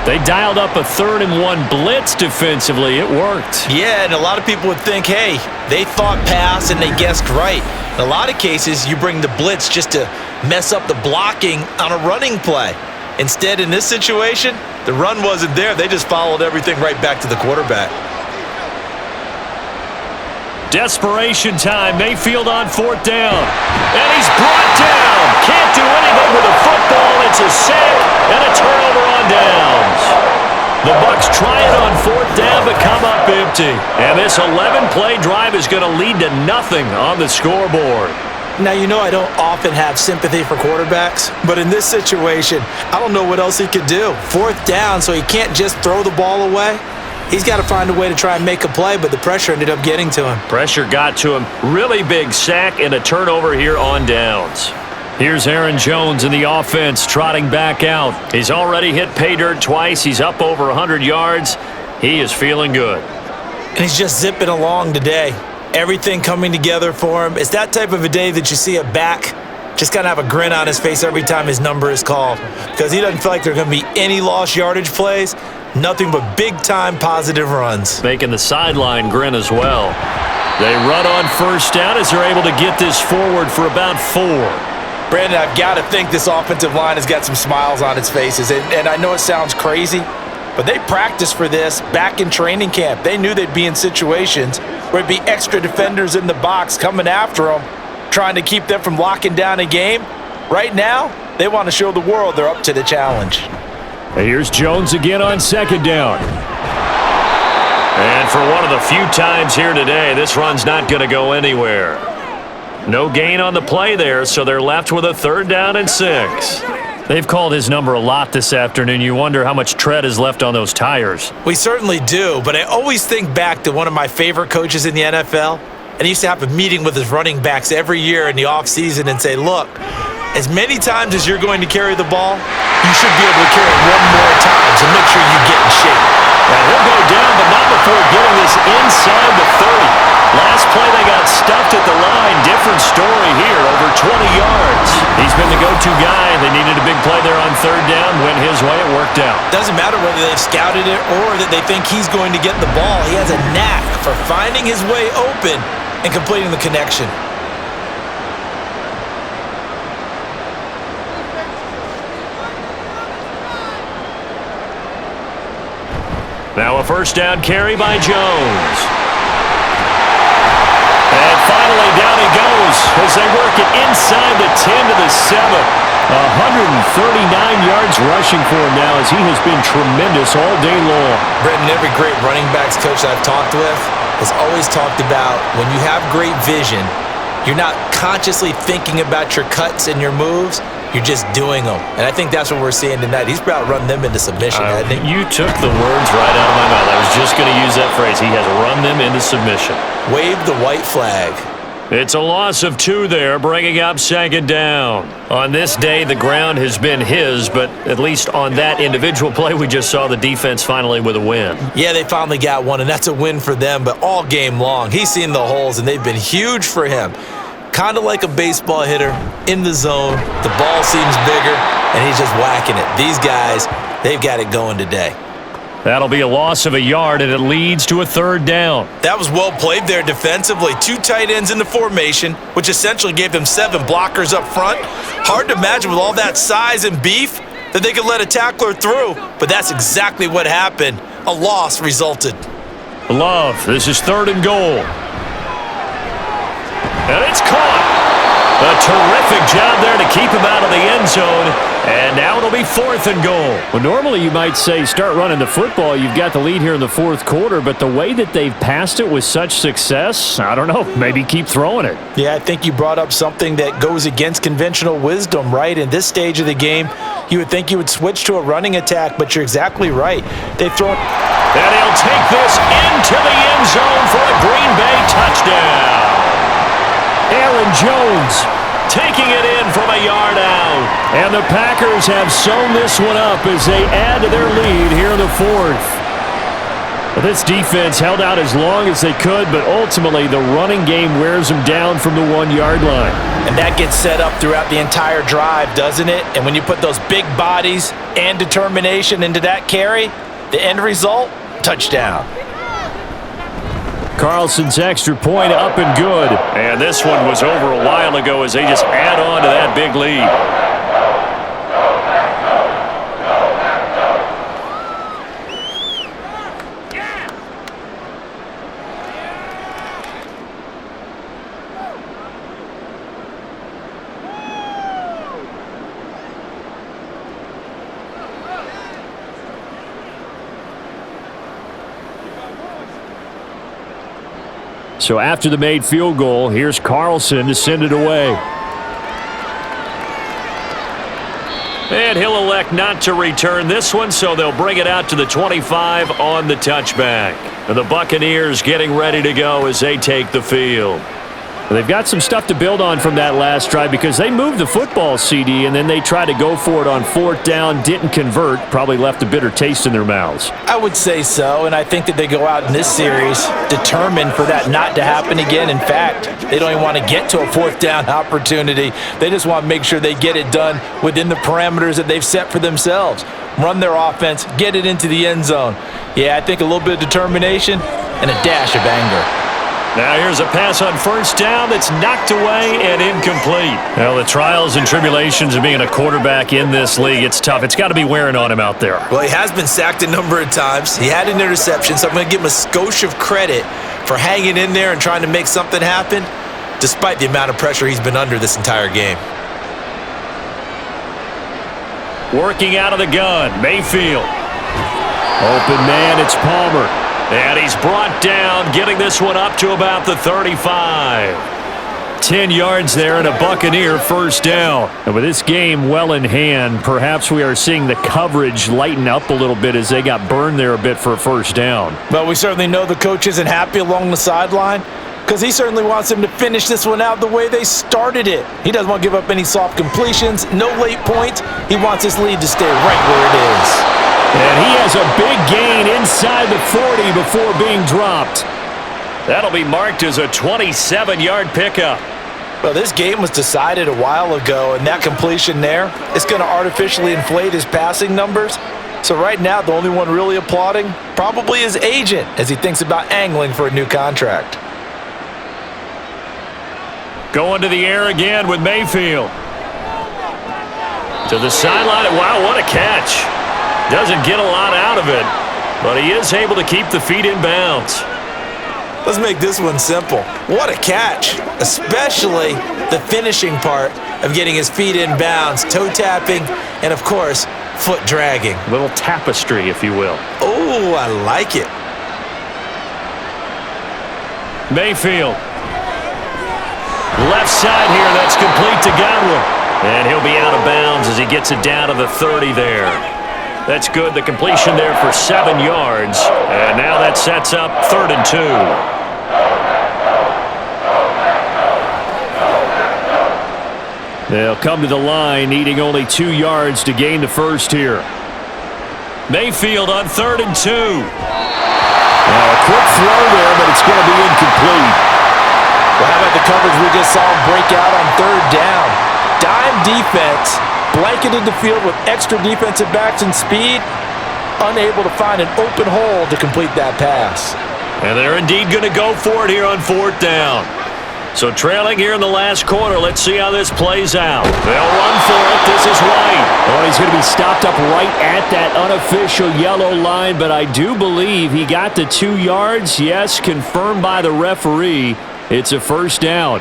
They dialed up a 3rd and 1 blitz defensively. It worked. Yeah, and a lot of people would think, hey, they thought pass and they guessed right. In a lot of cases, you bring the blitz just to mess up the blocking on a running play. Instead, in this situation, the run wasn't there. They just followed everything right back to the quarterback. Desperation time. Mayfield on 4th down. And he's brought down. Can't do anything with a football. It's a sack and a turnover on downs. The Bucs try it on 4th down but come up empty. And this 11-play drive is going to lead to nothing on the scoreboard. Now, you know I don't often have sympathy for quarterbacks, but in this situation, I don't know what else he could do. 4th down, so he can't just throw the ball away. He's got to find a way to try and make a play, but the pressure ended up getting to him. Pressure got to him. Really big sack and a turnover here on downs. Here's Aaron Jones in the offense trotting back out. He's already hit pay dirt twice. He's up over 100 yards. He is feeling good. And he's just zipping along today. Everything coming together for him. It's that type of a day that you see a back just kind of have a grin on his face every time his number is called because he doesn't feel like there are going to be any lost yardage plays. Nothing but big-time positive runs. Making the sideline grin as well. They run on 1st down as they're able to get this forward for about 4. Brandon, I've got to think this offensive line has got some smiles on its faces. And I know it sounds crazy, but they practiced for this back in training camp. They knew they'd be in situations where it'd be extra defenders in the box coming after them, trying to keep them from locking down a game. Right now, they want to show the world they're up to the challenge. Here's Jones again on second down. And for one of the few times here today, this run's not going to go anywhere. No gain on the play there, so they're left with a 3rd down and 6. They've called his number a lot this afternoon. You wonder how much tread is left on those tires. We certainly do, but I always think back to one of my favorite coaches in the NFL, and he used to have a meeting with his running backs every year in the offseason and say, look, as many times as you're going to carry the ball, you should be able to carry it one more time, so make sure you get in shape. And he'll go down, but not before getting this inside the 30. Last play, they got stuffed at the line. Different story here, over 20 yards. He's been the go-to guy. They needed a big play there on 3rd down. Went his way, it worked out. Doesn't matter whether they've scouted it or that they think he's going to get the ball. He has a knack for finding his way open and completing the connection. Now a 1st down carry by Jones. And finally down he goes as they work it inside the 10 to the 7. 139 yards rushing for him now as he has been tremendous all day long. Brendan, every great running backs coach I've talked with has always talked about when you have great vision, you're not consciously thinking about your cuts and your moves. You're just doing them. And I think that's what we're seeing tonight. He's about to run them into submission. You took the words right out of my mouth. I was just going to use that phrase. He has run them into submission. Wave the white flag. It's a loss of 2 there, bringing up 2nd down. On this day, the ground has been his, but at least on that individual play, we just saw the defense finally with a win. Yeah, they finally got one, and that's a win for them, but all game long, he's seen the holes, and they've been huge for him. Kind of like a baseball hitter in the zone. The ball seems bigger, and he's just whacking it. These guys, they've got it going today. That'll be a loss of a yard, and it leads to a 3rd down. That was well played there defensively. 2 tight ends in the formation, which essentially gave them 7 blockers up front. Hard to imagine with all that size and beef that they could let a tackler through, but that's exactly what happened. A loss resulted. Love, this is 3rd and goal. And it's caught. A terrific job there to keep him out of the end zone. And now it'll be 4th and goal. Well, normally you might say start running the football. You've got the lead here in the 4th quarter, but the way that they've passed it with such success, I don't know, maybe keep throwing it. Yeah, I think you brought up something that goes against conventional wisdom, right? In this stage of the game, you would think you would switch to a running attack, but you're exactly right. They've thrown... And he'll take this into the end zone for a Green Bay touchdown. Aaron Jones taking it in from a yard out. And the Packers have sewn this one up as they add to their lead here in the 4th. Well, this defense held out as long as they could, but ultimately the running game wears them down from the 1-yard line. And that gets set up throughout the entire drive, doesn't it? And when you put those big bodies and determination into that carry, the end result, touchdown. Carlson's extra point up and good. And this one was over a while ago as they just add on to that big lead. So after the made field goal, here's Carlson to send it away. And he'll elect not to return this one, so they'll bring it out to the 25 on the touchback. And the Buccaneers getting ready to go as they take the field. They've got some stuff to build on from that last drive because they moved the football, CD, and then they tried to go for it on 4th down, didn't convert, probably left a bitter taste in their mouths. I would say so, and I think that they go out in this series determined for that not to happen again. In fact, they don't even want to get to a 4th down opportunity. They just want to make sure they get it done within the parameters that they've set for themselves. Run their offense, get it into the end zone. Yeah, I think a little bit of determination and a dash of anger. Now here's a pass on first down that's knocked away and incomplete. Well, the trials and tribulations of being a quarterback in this league, it's tough. It's got to be wearing on him out there. Well, he has been sacked a number of times. He had an interception, so I'm going to give him a skosh of credit for hanging in there and trying to make something happen, despite the amount of pressure he's been under this entire game. Working out of the gun, Mayfield. Open man, it's Palmer. And he's brought down, getting this one up to about the 35. 10 yards there and a Buccaneer first down. And with this game well in hand, perhaps we are seeing the coverage lighten up a little bit as they got burned there a bit for a first down. But we certainly know the coach isn't happy along the sideline because he certainly wants them to finish this one out the way they started it. He doesn't want to give up any soft completions, no late points. He wants his lead to stay right where it is. And he has a big gain inside the 40 before being dropped. That'll be marked as a 27-yard pickup. Well, this game was decided a while ago, and that completion there is going to artificially inflate his passing numbers. So right now, the only one really applauding probably his agent as he thinks about angling for a new contract. Going to the air again with Mayfield. To the sideline. Wow, what a catch. Doesn't get a lot out of it, but he is able to keep the feet in bounds. Let's make this one simple. What a catch, especially the finishing part of getting his feet in bounds, toe tapping, and of course, foot dragging. A little tapestry, if you will. Oh, I like it. Mayfield. Left side here, that's complete to Godwin. And he'll be out of bounds as he gets it down to the 30 there. That's good. The completion there for 7 yards. And now that sets up 3rd and 2. They'll come to the line, needing only 2 yards to gain the first here. Mayfield on 3rd and 2. Now a quick throw there, but it's going to be incomplete. Well, how about the coverage we just saw him break out on 3rd down? Dime defense. Blanketed the field with extra defensive backs and speed, unable to find an open hole to complete that pass. And they're indeed going to go for it here on 4th down. So trailing here in the last quarter, let's see how this plays out. They'll run for it. This is White. Oh, he's going to be stopped up right at that unofficial yellow line, but I do believe he got the 2 yards. Yes, confirmed by the referee. It's a first down.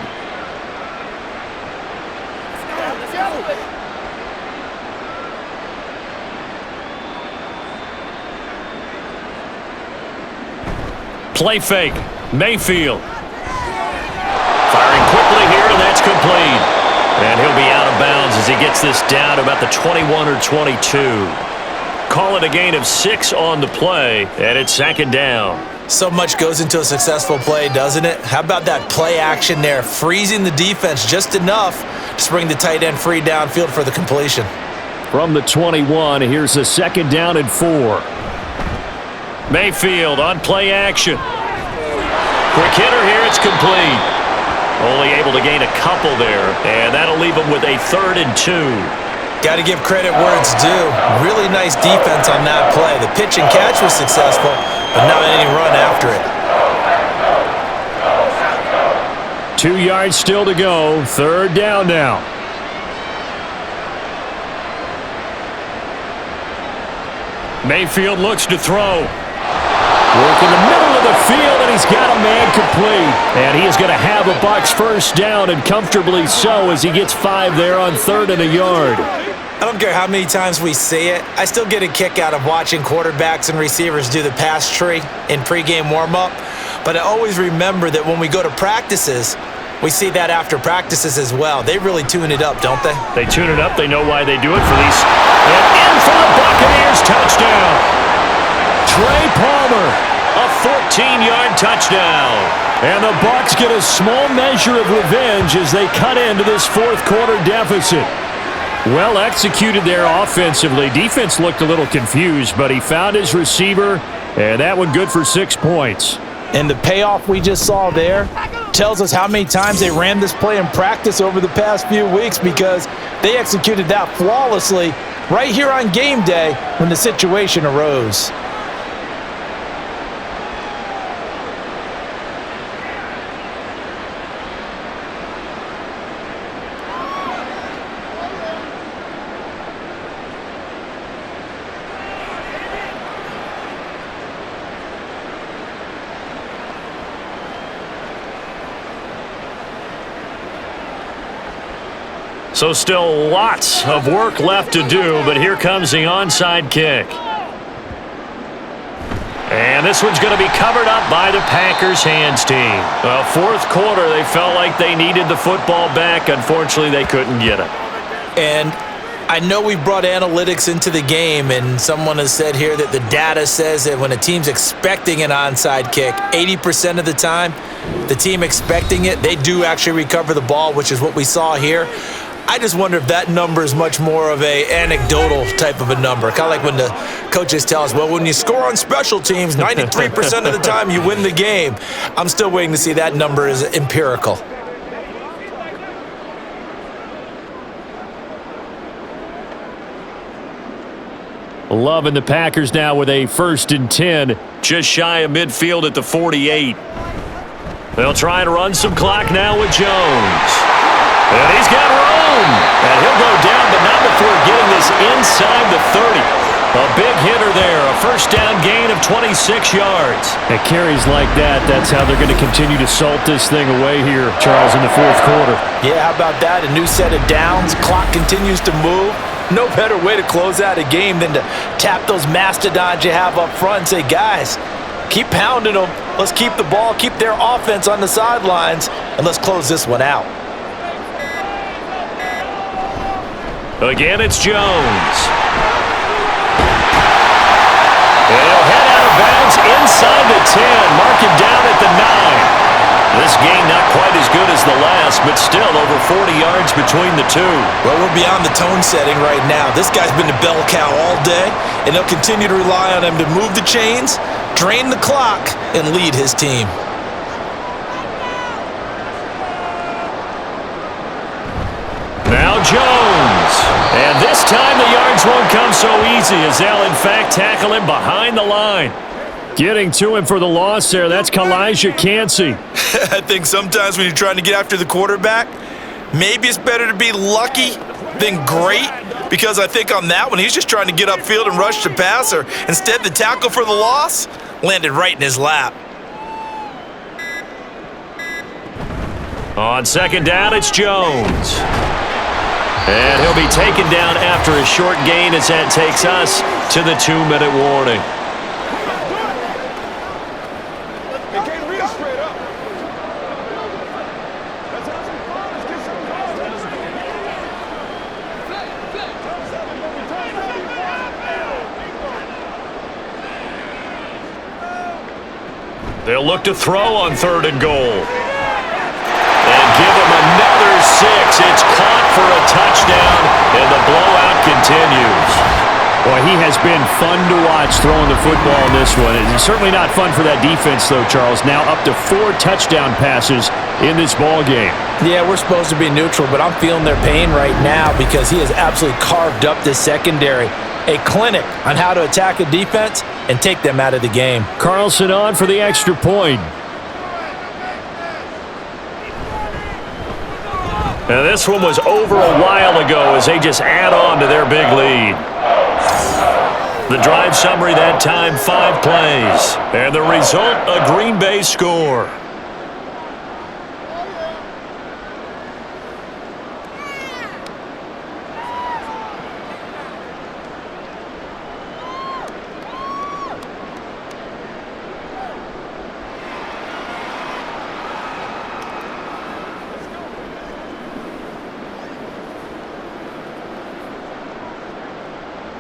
Play fake. Mayfield. Firing quickly here, and that's complete. And he'll be out of bounds as he gets this down to about the 21 or 22. Call it a gain of 6 on the play, and it's 2nd down. So much goes into a successful play, doesn't it? How about that play action there, freezing the defense just enough to bring the tight end free downfield for the completion. From the 21, here's the 2nd down and 4. Mayfield on play action. Quick hitter here, it's complete. Only able to gain a couple there, and that'll leave him with a 3rd and 2. Got to give credit where it's due. Really nice defense on that play. The pitch and catch was successful, but not any run after it. 2 yards still to go. 3rd down now. Mayfield looks to throw. Work in the middle of the field, and he's got a man complete. And he is going to have a Bucs first down, and comfortably so as he gets 5 there on 3rd and a yard. I don't care how many times we see it. I still get a kick out of watching quarterbacks and receivers do the pass tree in pregame warm-up. But I always remember that when we go to practices, we see that after practices as well. They really tune it up, don't they? They tune it up. They know why they do it for these. And in for the Buccaneers touchdown. Trey Palmer, a 14-yard touchdown. And the Bucs get a small measure of revenge as they cut into this 4th quarter deficit. Well executed there offensively. Defense looked a little confused, but he found his receiver, and that one good for 6 points. And the payoff we just saw there tells us how many times they ran this play in practice over the past few weeks, because they executed that flawlessly right here on game day when the situation arose. So still lots of work left to do, but here comes the onside kick. And this one's going to be covered up by the Packers hands team. Well, fourth quarter, they felt like they needed the football back. Unfortunately, they couldn't get it. And I know we brought analytics into the game, and someone has said here that the data says that when a team's expecting an onside kick, 80% of the time, the team expecting it, they do actually recover the ball, which is what we saw here. I just wonder if that number is much more of a anecdotal type of a number. Kind of like when the coaches tell us, well, when you score on special teams, 93% of the time you win the game. I'm still waiting to see that number is empirical. Loving the Packers now with a 1st and 10, just shy of midfield at the 48. They'll try and run some clock now with Jones. And he's got room. And he'll go down, but not before getting this inside the 30. A big hitter there, a 1st down gain of 26 yards. At carries like that, that's how they're going to continue to salt this thing away here, Charles, in the fourth quarter. Yeah, how about that? A new set of downs. Clock continues to move. No better way to close out a game than to tap those mastodons you have up front and say, guys, keep pounding them. Let's keep the ball, keep their offense on the sidelines, and let's close this one out. Again, it's Jones. And he'll head out of bounds inside the 10. Mark him down at the 9. This game not quite as good as the last, but still over 40 yards between the two. Well, we're beyond the tone setting right now. This guy's been a bell cow all day, and they'll continue to rely on him to move the chains, drain the clock, and lead his team. Now Jones. And this time the yards won't come so easy as they'll, in fact, tackle him behind the line. Getting to him for the loss there, that's Kalijah Cansey. I think sometimes when you're trying to get after the quarterback, maybe it's better to be lucky than great, because I think on that one, he's just trying to get upfield and rush the passer. Instead, the tackle for the loss landed right in his lap. On 2nd down, it's Jones. And he'll be taken down after a short gain as that takes us to the 2-minute warning. They'll look to throw on 3rd and goal. And give him another 6. It's caught for a touchdown, and the blowout continues. Boy, he has been fun to watch throwing the football in this one. It's certainly not fun for that defense, though, Charles. Now up to 4 touchdown passes in this ball game. Yeah, we're supposed to be neutral, but I'm feeling their pain right now because he has absolutely carved up this secondary. A clinic on how to attack a defense and take them out of the game. Carlson on for the extra point. Now this one was over a while ago as they just add on to their big lead. The drive summary that time, 5 plays. And the result, a Green Bay score.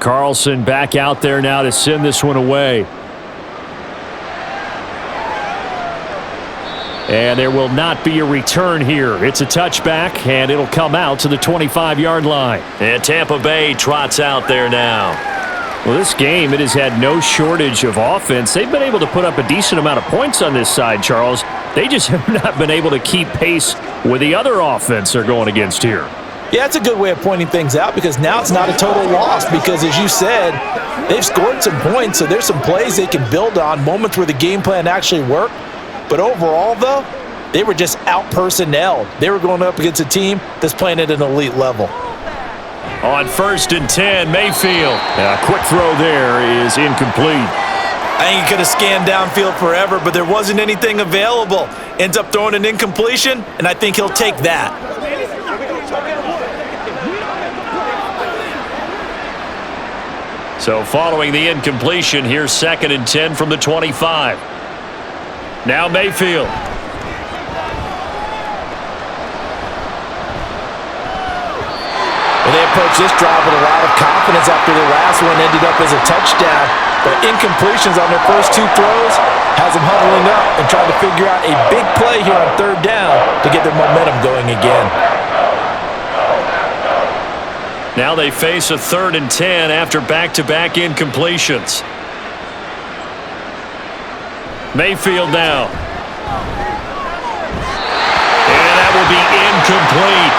Carlson back out there now to send this one away. And there will not be a return here. It's a touchback, and it'll come out to the 25-yard line. And Tampa Bay trots out there now. Well, this game, it has had no shortage of offense. They've been able to put up a decent amount of points on this side, Charles. They just have not been able to keep pace with the other offense they're going against here. Yeah, it's a good way of pointing things out because now it's not a total loss because, as you said, they've scored some points, so there's some plays they can build on, moments where the game plan actually worked. But overall, though, they were just out-personnelled. They were going up against a team that's playing at an elite level. On 1st and 10, Mayfield. A quick throw there is incomplete. I think he could have scanned downfield forever, but there wasn't anything available. Ends up throwing an incompletion, and I think he'll take that. So following the incompletion, here's 2nd and 10 from the 25. Now Mayfield. They approach this drive with a lot of confidence after their last one ended up as a touchdown. But incompletions on their first 2 throws has them huddling up and trying to figure out a big play here on 3rd down to get their momentum going again. Now they face a 3rd and 10 after back-to-back incompletions. Mayfield now. And that will be incomplete.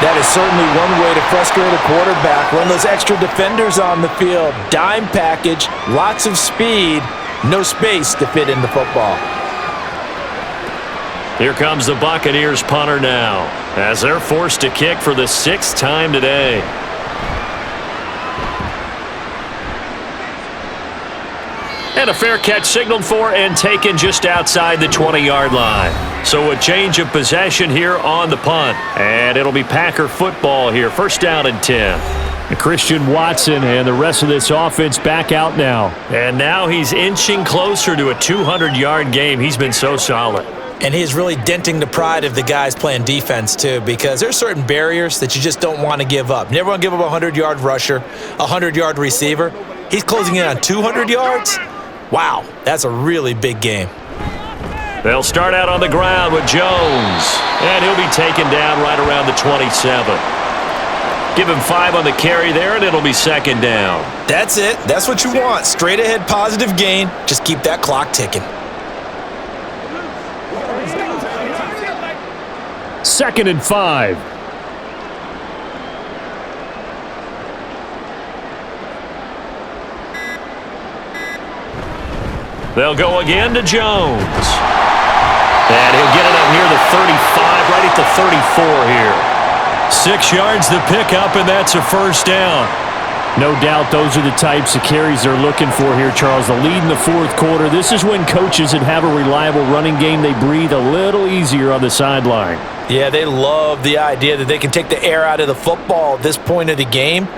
That is certainly one way to frustrate a quarterback. Run those extra defenders on the field. Dime package, lots of speed, no space to fit in the football. Here comes the Buccaneers punter now, as they're forced to kick for the 6th time today. And a fair catch signaled for and taken just outside the 20-yard line. So a change of possession here on the punt. And it'll be Packer football here. 1st down and 10. And Christian Watson and the rest of this offense back out now. And now he's inching closer to a 200-yard game. He's been so solid. And he's really denting the pride of the guys playing defense, too, because there's certain barriers that you just don't want to give up. You never want to give up a 100-yard rusher, a 100-yard receiver. He's closing in on 200 yards. Wow, that's a really big game. They'll start out on the ground with Jones, and he'll be taken down right around the 27. Give him 5 on the carry there, and it'll be 2nd down. That's it. That's what you want. Straight ahead positive gain. Just keep that clock ticking. 2nd and 5. They'll go again to Jones. And he'll get it up near the 35, right at the 34 here. 6 yards to pick up, and that's a 1st down. No doubt those are the types of carries they're looking for here, Charles. The lead in the 4th quarter. This is when coaches that have a reliable running game, they breathe a little easier on the sideline. Yeah, they love the idea that they can take the air out of the football at this point of the game.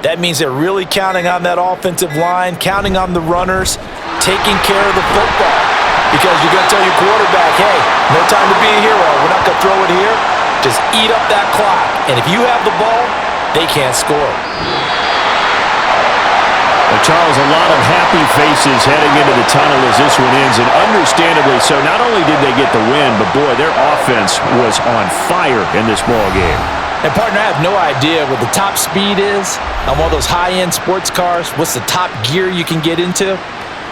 That means they're really counting on that offensive line, counting on the runners, taking care of the football. Because you're going to tell your quarterback, hey, no time to be a hero. We're not going to throw it here. Just eat up that clock. And if you have the ball, they can't score. Well, Charles, a lot of happy faces heading into the tunnel as this one ends, and understandably so. Not only did they get the win, but boy, their offense was on fire in this ball game. And, partner, I have no idea what the top speed is on one of those high-end sports cars. What's the top gear you can get into?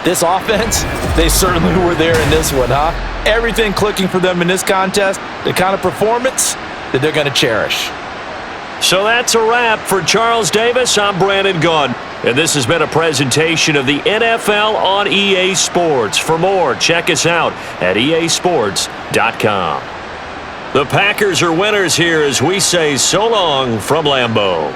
This offense, they certainly were there in this one, huh? Everything clicking for them in this contest, the kind of performance that they're going to cherish. So that's a wrap for Charles Davis. I'm Brandon Gunn. And this has been a presentation of the NFL on EA Sports. For more, check us out at easports.com. The Packers are winners here as we say so long from Lambeau.